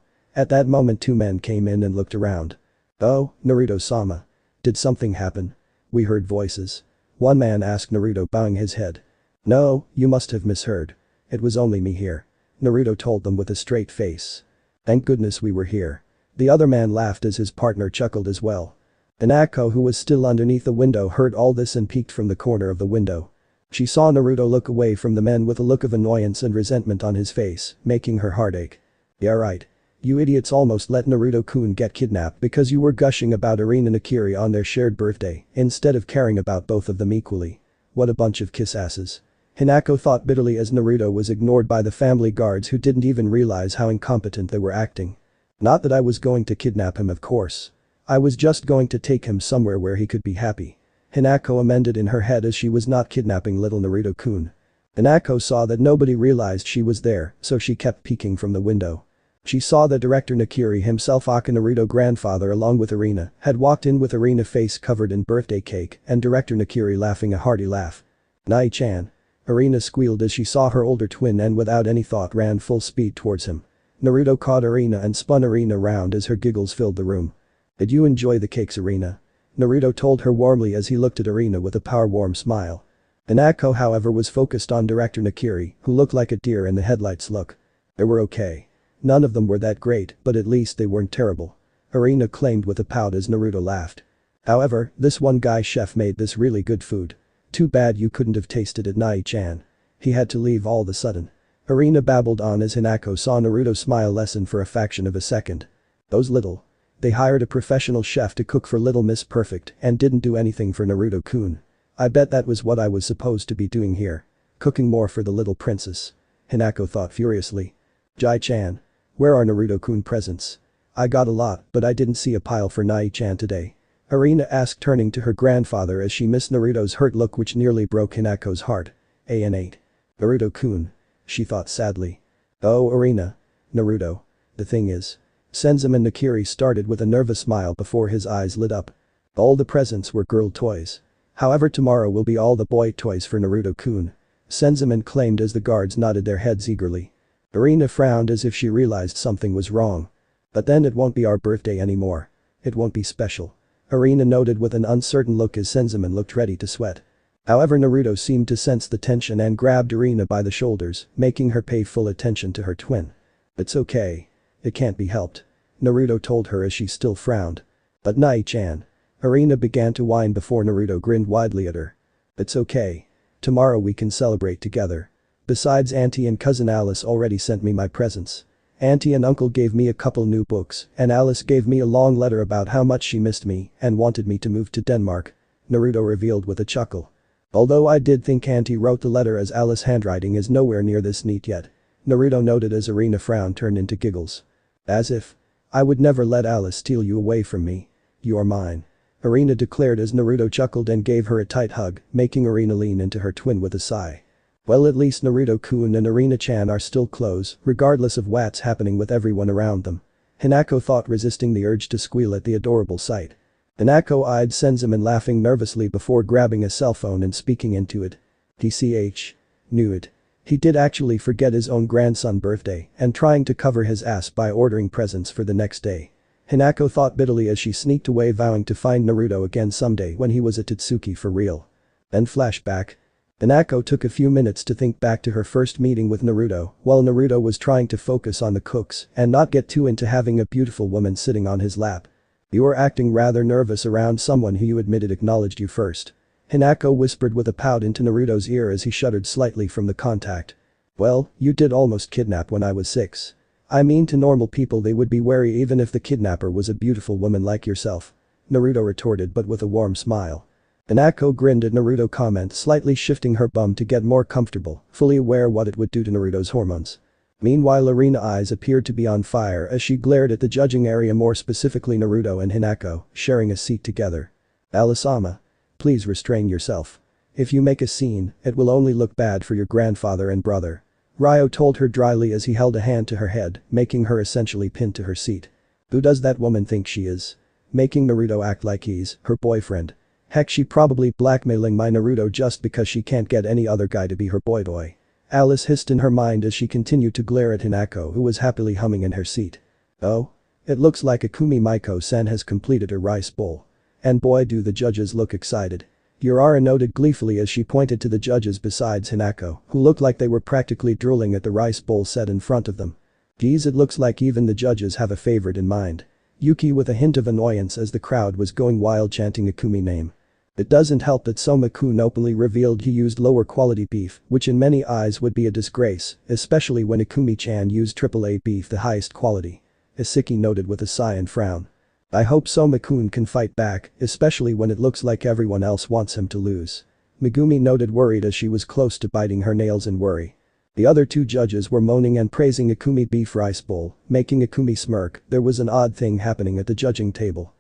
At that moment two men came in and looked around. Oh, Naruto-sama. Did something happen? We heard voices. One man asked Naruto, bowing his head. No, you must have misheard. It was only me here. Naruto told them with a straight face. Thank goodness we were here. The other man laughed as his partner chuckled as well. Hinako, who was still underneath the window, heard all this and peeked from the corner of the window. She saw Naruto look away from the men with a look of annoyance and resentment on his face, making her heart ache. Yeah, right. You idiots almost let Naruto-kun get kidnapped because you were gushing about Erina Nakiri on their shared birthday instead of caring about both of them equally. What a bunch of kiss asses. Hinako thought bitterly as Naruto was ignored by the family guards who didn't even realize how incompetent they were acting. Not that I was going to kidnap him, of course. I was just going to take him somewhere where he could be happy. Hinako amended in her head as she was not kidnapping little Naruto-kun. Hinako saw that nobody realized she was there, so she kept peeking from the window. She saw that Director Nakiri himself, aka Naruto's grandfather, along with Erina, had walked in with Erina face covered in birthday cake and Director Nakiri laughing a hearty laugh. Nai-chan. Erina squealed as she saw her older twin and without any thought ran full speed towards him. Naruto caught Erina and spun Erina round as her giggles filled the room. Did you enjoy the cakes, Erina? Naruto told her warmly as he looked at Erina with a power-warm smile. Hinako, however, was focused on Director Nakiri, who looked like a deer in the headlights look. They were okay. None of them were that great, but at least they weren't terrible. Erina claimed with a pout as Naruto laughed. However, this one guy chef made this really good food. Too bad you couldn't have tasted it, Nai-chan. He had to leave all of a sudden. Erina babbled on as Hinako saw Naruto smile lessen for a fraction of a second. Those little. They hired a professional chef to cook for Little Miss Perfect and didn't do anything for Naruto-kun. I bet that was what I was supposed to be doing here. Cooking more for the little princess. Hinako thought furiously. Jai-chan. Where are Naruto-kun presents? I got a lot, but I didn't see a pile for Nai-chan today. Erina asked, turning to her grandfather as she missed Naruto's hurt look, which nearly broke Hinako's heart. An 8. Naruto-kun. She thought sadly. Oh, Erina. Naruto. The thing is. Senzaman Nakiri started with a nervous smile before his eyes lit up. All the presents were girl toys. However, tomorrow will be all the boy toys for Naruto-kun. Senzaman claimed as the guards nodded their heads eagerly. Erina frowned as if she realized something was wrong. But then it won't be our birthday anymore. It won't be special. Erina noted with an uncertain look as Senzaman looked ready to sweat. However, Naruto seemed to sense the tension and grabbed Erina by the shoulders, making her pay full attention to her twin. It's okay. It can't be helped. Naruto told her as she still frowned. But Nai-chan. Erina began to whine before Naruto grinned widely at her. It's okay. Tomorrow we can celebrate together. Besides, Auntie and cousin Alice already sent me my presents. Auntie and uncle gave me a couple new books, and Alice gave me a long letter about how much she missed me and wanted me to move to Denmark. Naruto revealed with a chuckle. Although I did think Auntie wrote the letter, as Alice's handwriting is nowhere near this neat yet. Naruto noted as Erina frown turned into giggles. As if. I would never let Alice steal you away from me. You're mine. Erina declared as Naruto chuckled and gave her a tight hug, making Erina lean into her twin with a sigh. Well, at least Naruto-kun and Erina-chan are still close, regardless of what's happening with everyone around them. Hinako thought, resisting the urge to squeal at the adorable sight. Hinako eyed Senzaman laughing nervously before grabbing a cell phone and speaking into it. TCH. Knew it. He did actually forget his own grandson's birthday and trying to cover his ass by ordering presents for the next day. Hinako thought bitterly as she sneaked away, vowing to find Naruto again someday when he was at Totsuki for real. Then flashback. Hinako took a few minutes to think back to her first meeting with Naruto, while Naruto was trying to focus on the cooks and not get too into having a beautiful woman sitting on his lap. You were acting rather nervous around someone who you admitted acknowledged you first. Hinako whispered with a pout into Naruto's ear as he shuddered slightly from the contact. Well, you did almost kidnap when I was 6. I mean, to normal people they would be wary even if the kidnapper was a beautiful woman like yourself. Naruto retorted, but with a warm smile. Hinako grinned at Naruto's comment, slightly shifting her bum to get more comfortable, fully aware what it would do to Naruto's hormones. Meanwhile, Erina's eyes appeared to be on fire as she glared at the judging area, more specifically Naruto and Hinako, sharing a seat together. Alisama. Please restrain yourself. If you make a scene, it will only look bad for your grandfather and brother. Ryo told her dryly as he held a hand to her head, making her essentially pinned to her seat. Who does that woman think she is? Making Naruto act like he's her boyfriend. Heck, she probably blackmailing my Naruto just because she can't get any other guy to be her boy. Alice hissed in her mind as she continued to glare at Hinako, who was happily humming in her seat. Oh? It looks like Akumi Maiko-san has completed her rice bowl. And boy, do the judges look excited. Urara noted gleefully as she pointed to the judges besides Hinako, who looked like they were practically drooling at the rice bowl set in front of them. Geez, it looks like even the judges have a favorite in mind. Yuki with a hint of annoyance as the crowd was going wild chanting Akumi name. It doesn't help that Soma-kun openly revealed he used lower quality beef, which in many eyes would be a disgrace, especially when Akumi-chan used AAA beef, the highest quality. Isiki noted with a sigh and frown. I hope Soma-kun can fight back, especially when it looks like everyone else wants him to lose. Megumi noted, worried as she was close to biting her nails in worry. The other two judges were moaning and praising Akumi beef rice bowl, making Akumi smirk. There was an odd thing happening at the judging table.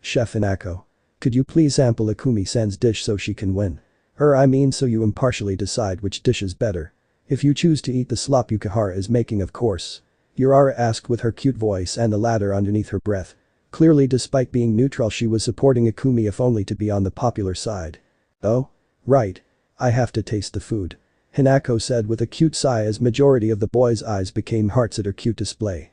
Chef Hinako. Could you please sample Akumi-san's dish so she can win? I mean so you impartially decide which dish is better. If you choose to eat the slop Yukihara is making, of course. Urara asked with her cute voice and the latter underneath her breath. Clearly, despite being neutral, she was supporting Akumi if only to be on the popular side. Oh? Right. I have to taste the food. Hinako said with a cute sigh as majority of the boys' eyes became hearts at her cute display.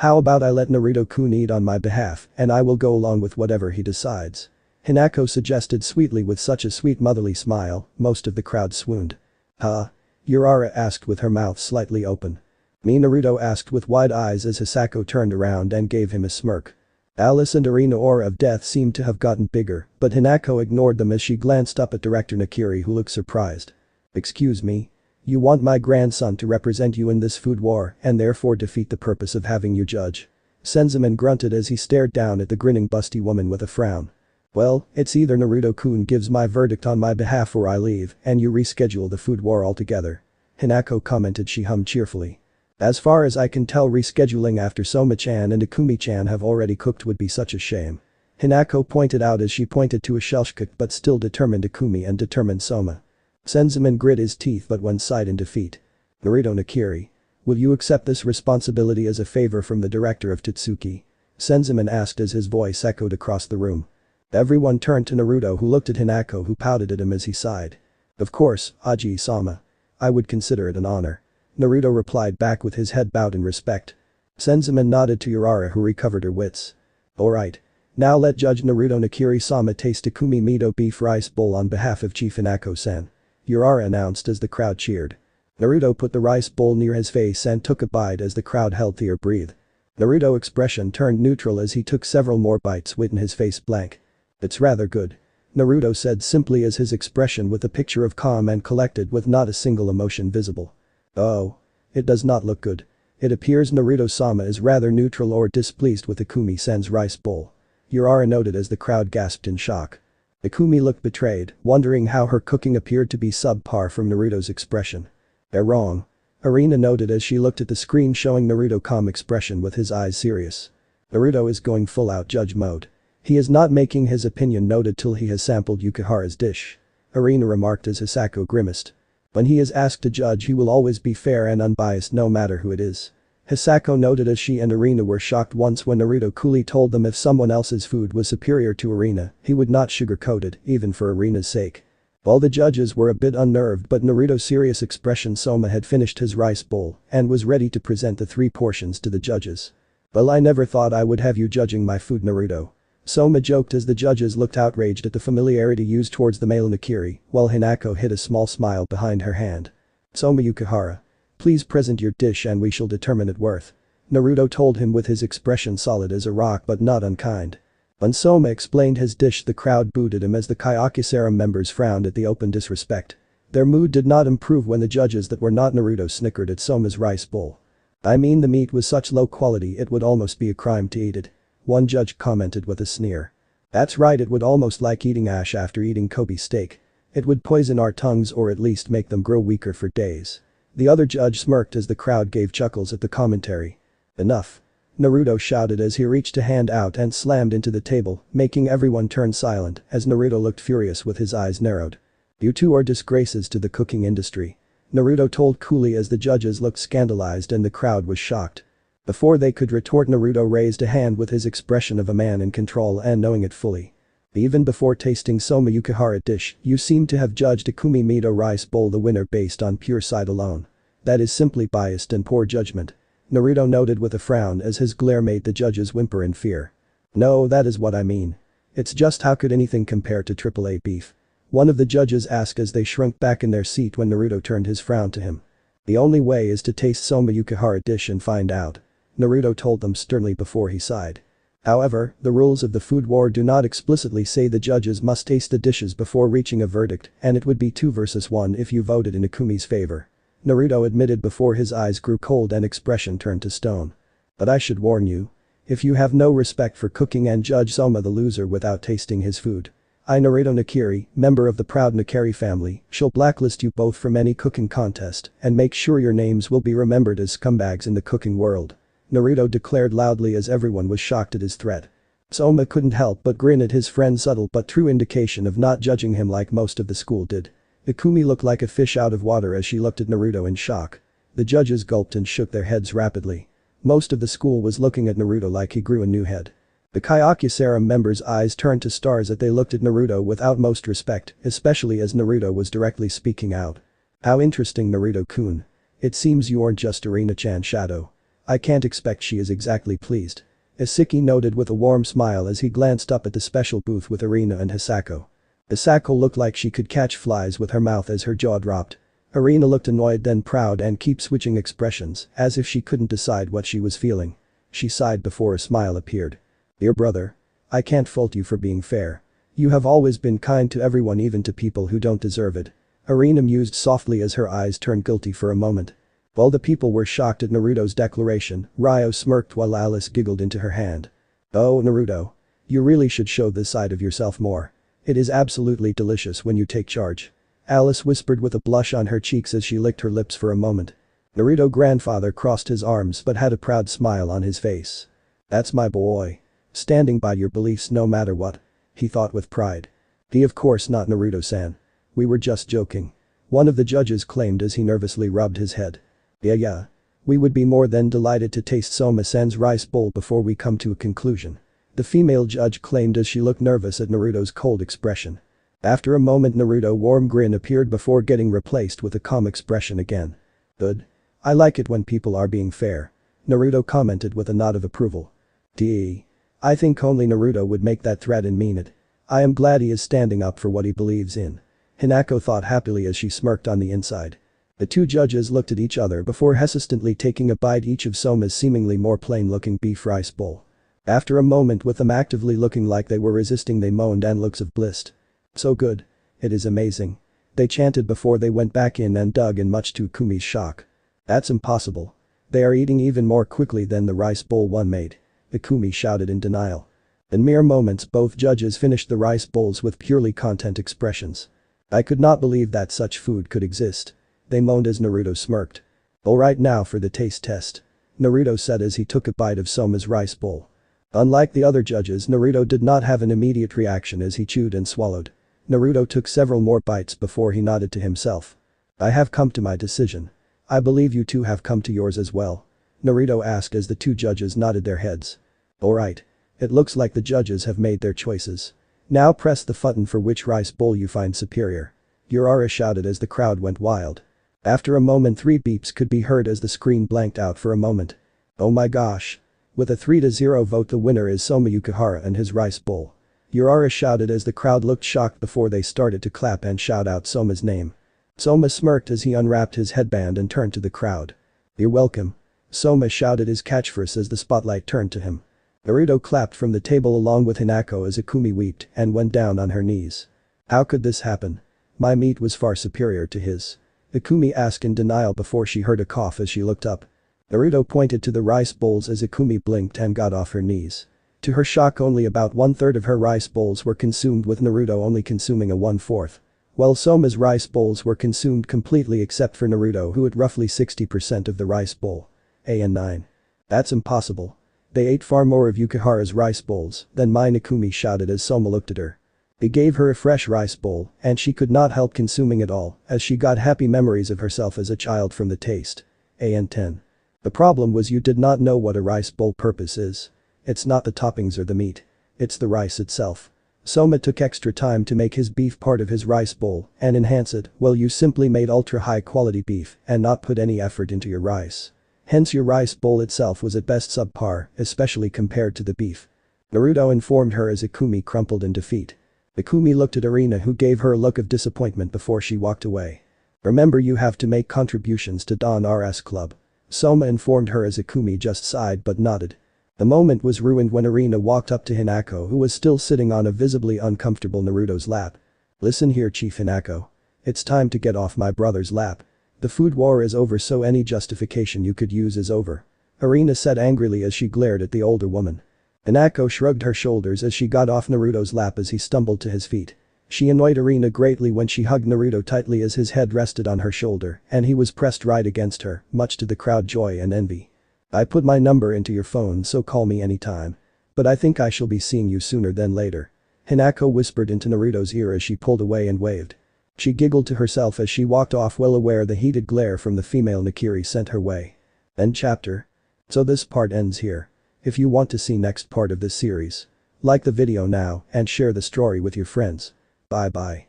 How about I let Naruto-kun eat on my behalf and I will go along with whatever he decides. Hinako suggested sweetly with such a sweet motherly smile, most of the crowd swooned. Huh? Urara asked with her mouth slightly open. Me? Naruto asked with wide eyes as Hisako turned around and gave him a smirk. Alice and Erina's aura of death seemed to have gotten bigger, but Hinako ignored them as she glanced up at Director Nakiri, who looked surprised. Excuse me? You want my grandson to represent you in this food war and therefore defeat the purpose of having you judge? Senzaman grunted as he stared down at the grinning busty woman with a frown. Well, it's either Naruto-kun gives my verdict on my behalf or I leave and you reschedule the food war altogether. Hinako commented. She hummed cheerfully. As far as I can tell, rescheduling after Soma-chan and Akumi-chan have already cooked would be such a shame. Hinako pointed out as she pointed to a shell-cooked but still determined Akumi and determined Soma. Senzaman grit his teeth but went side in defeat. Naruto Nakiri. Will you accept this responsibility as a favor from the director of Totsuki? Senzaman asked as his voice echoed across the room. Everyone turned to Naruto, who looked at Hinako, who pouted at him as he sighed. Of course, Aji-sama. I would consider it an honor. Naruto replied back with his head bowed in respect. Senzaman nodded to Urara, who recovered her wits. Alright. Now let Judge Naruto Nakiri-sama taste Takumi Mido beef rice bowl on behalf of Chief Hinako-san. Urara announced as the crowd cheered. Naruto put the rice bowl near his face and took a bite as the crowd held their breath. Naruto's expression turned neutral as he took several more bites, with his face blank. It's rather good. Naruto said simply as his expression with a picture of calm and collected with not a single emotion visible. Oh. It does not look good. It appears Naruto-sama is rather neutral or displeased with Akumi-san's rice bowl. Urara noted as the crowd gasped in shock. Akumi looked betrayed, wondering how her cooking appeared to be subpar from Naruto's expression. They're wrong. Erina noted as she looked at the screen showing Naruto calm expression with his eyes serious. Naruto is going full out judge mode. He is not making his opinion noted till he has sampled Yukihara's dish. Erina remarked as Hisako grimaced. When he is asked to judge, he will always be fair and unbiased no matter who it is. Hisako noted as she and Erina were shocked once when Naruto coolly told them if someone else's food was superior to Erina, he would not sugarcoat it, even for Erina's sake. All the judges were a bit unnerved, but Naruto's serious expression. Soma had finished his rice bowl and was ready to present the 3 portions to the judges. Well, I never thought I would have you judging my food, Naruto. Soma joked as the judges looked outraged at the familiarity used towards the male Nakiri, while Hinako hid a small smile behind her hand. Soma Yukihara. Please present your dish and we shall determine it worth. Naruto told him with his expression solid as a rock but not unkind. When Soma explained his dish, the crowd booed at him as the Kaiokisara members frowned at the open disrespect. Their mood did not improve when the judges that were not Naruto snickered at Soma's rice bowl. I mean, the meat was such low quality it would almost be a crime to eat it. One judge commented with a sneer. That's right, it would almost like eating ash after eating Kobe steak. It would poison our tongues or at least make them grow weaker for days. The other judge smirked as the crowd gave chuckles at the commentary. Enough. Naruto shouted as he reached a hand out and slammed into the table, making everyone turn silent as Naruto looked furious with his eyes narrowed. You two are disgraces to the cooking industry. Naruto told coolly as the judges looked scandalized and the crowd was shocked. Before they could retort, Naruto raised a hand with his expression of a man in control and knowing it fully. Even before tasting Soma Yukihara dish, you seem to have judged Akumi Mido rice bowl the winner based on pure sight alone. That is simply biased and poor judgment. Naruto noted with a frown as his glare made the judges whimper in fear. No, that is what I mean. It's just how could anything compare to AAA beef? One of the judges asked as they shrunk back in their seat when Naruto turned his frown to him. The only way is to taste Soma Yukihara dish and find out. Naruto told them sternly before he sighed. However, the rules of the food war do not explicitly say the judges must taste the dishes before reaching a verdict, and it would be 2 versus 1 if you voted in Akumi's favor. Naruto admitted before his eyes grew cold and expression turned to stone. But I should warn you. If you have no respect for cooking and judge Soma the loser without tasting his food, I, Naruto Nakiri, member of the proud Nakiri family, shall blacklist you both from any cooking contest and make sure your names will be remembered as scumbags in the cooking world. Naruto declared loudly as everyone was shocked at his threat. Soma couldn't help but grin at his friend's subtle but true indication of not judging him like most of the school did. Akumi looked like a fish out of water as she looked at Naruto in shock. The judges gulped and shook their heads rapidly. Most of the school was looking at Naruto like he grew a new head. The Kaiokisara members' eyes turned to stars as they looked at Naruto with utmost respect, especially as Naruto was directly speaking out. How interesting, Naruto-kun. It seems you aren't just Erina-chan's shadow. I can't expect she is exactly pleased. Isiki noted with a warm smile as he glanced up at the special booth with Erina and Hisako. Hisako looked like she could catch flies with her mouth as her jaw dropped. Erina looked annoyed then proud and kept switching expressions as if she couldn't decide what she was feeling. She sighed before a smile appeared. Dear brother. I can't fault you for being fair. You have always been kind to everyone, even to people who don't deserve it. Erina mused softly as her eyes turned guilty for a moment. While the people were shocked at Naruto's declaration, Ryo smirked while Alice giggled into her hand. Oh, Naruto. You really should show this side of yourself more. It is absolutely delicious when you take charge. Alice whispered with a blush on her cheeks as she licked her lips for a moment. Naruto's grandfather crossed his arms but had a proud smile on his face. That's my boy. Standing by your beliefs no matter what. He thought with pride. Of course not, Naruto-san. We were just joking. One of the judges claimed as he nervously rubbed his head. Yeah. We would be more than delighted to taste Soma-sen's rice bowl before we come to a conclusion. The female judge claimed as she looked nervous at Naruto's cold expression. After a moment Naruto's warm grin appeared before getting replaced with a calm expression again. Good. I like it when people are being fair. Naruto commented with a nod of approval. I think only Naruto would make that threat and mean it. I am glad he is standing up for what he believes in. Hinako thought happily as she smirked on the inside. The two judges looked at each other before hesitantly taking a bite each of Soma's seemingly more plain-looking beef rice bowl. After a moment with them actively looking like they were resisting they moaned and looks of bliss. So good. It is amazing. They chanted before they went back in and dug in much to Kumi's shock. That's impossible. They are eating even more quickly than the rice bowl one made. Megumi shouted in denial. In mere moments both judges finished the rice bowls with purely content expressions. I could not believe that such food could exist. They moaned as Naruto smirked. Alright now for the taste test. Naruto said as he took a bite of Soma's rice bowl. Unlike the other judges Naruto did not have an immediate reaction as he chewed and swallowed. Naruto took several more bites before he nodded to himself. I have come to my decision. I believe you two have come to yours as well. Naruto asked as the two judges nodded their heads. Alright. It looks like the judges have made their choices. Now press the button for which rice bowl you find superior. Urara shouted as the crowd went wild. After a moment 3 beeps could be heard as the screen blanked out for a moment. Oh my gosh. With a 3-0 vote the winner is Soma Yukihara and his rice bowl. Urara shouted as the crowd looked shocked before they started to clap and shout out Soma's name. Soma smirked as he unwrapped his headband and turned to the crowd. You're welcome. Soma shouted his catchphrase as the spotlight turned to him. Naruto clapped from the table along with Hinako as Akumi wept and went down on her knees. How could this happen? My meat was far superior to his. Akumi asked in denial before she heard a cough as she looked up. Naruto pointed to the rice bowls as Akumi blinked and got off her knees. To her shock only about 1/3 of her rice bowls were consumed with Naruto only consuming a 1/4. While Soma's rice bowls were consumed completely except for Naruto who ate roughly 60% of the rice bowl. And 9. That's impossible. They ate far more of Yukihara's rice bowls than mine Akumi shouted as Soma looked at her. He gave her a fresh rice bowl and she could not help consuming it all as she got happy memories of herself as a child from the taste. And 10. The problem was you did not know what a rice bowl purpose is. It's not the toppings or the meat. It's the rice itself. Soma took extra time to make his beef part of his rice bowl and enhance it while you simply made ultra high quality beef and not put any effort into your rice. Hence your rice bowl itself was at best subpar, especially compared to the beef. Naruto informed her as Akumi crumpled in defeat. Akumi looked at Erina who gave her a look of disappointment before she walked away. Remember you have to make contributions to Don RS Club. Soma informed her as Akumi just sighed but nodded. The moment was ruined when Erina walked up to Hinako who was still sitting on a visibly uncomfortable Naruto's lap. Listen here Chief Hinako. It's time to get off my brother's lap. The food war is over so any justification you could use is over. Erina said angrily as she glared at the older woman. Hinako shrugged her shoulders as she got off Naruto's lap as he stumbled to his feet. She annoyed Erina greatly when she hugged Naruto tightly as his head rested on her shoulder and he was pressed right against her, much to the crowd joy and envy. I put my number into your phone so call me anytime. But I think I shall be seeing you sooner than later. Hinako whispered into Naruto's ear as she pulled away and waved. She giggled to herself as she walked off well aware the heated glare from the female Nakiri sent her way. End chapter. So this part ends here. If you want to see next part of this series, like the video now and share the story with your friends. Bye bye.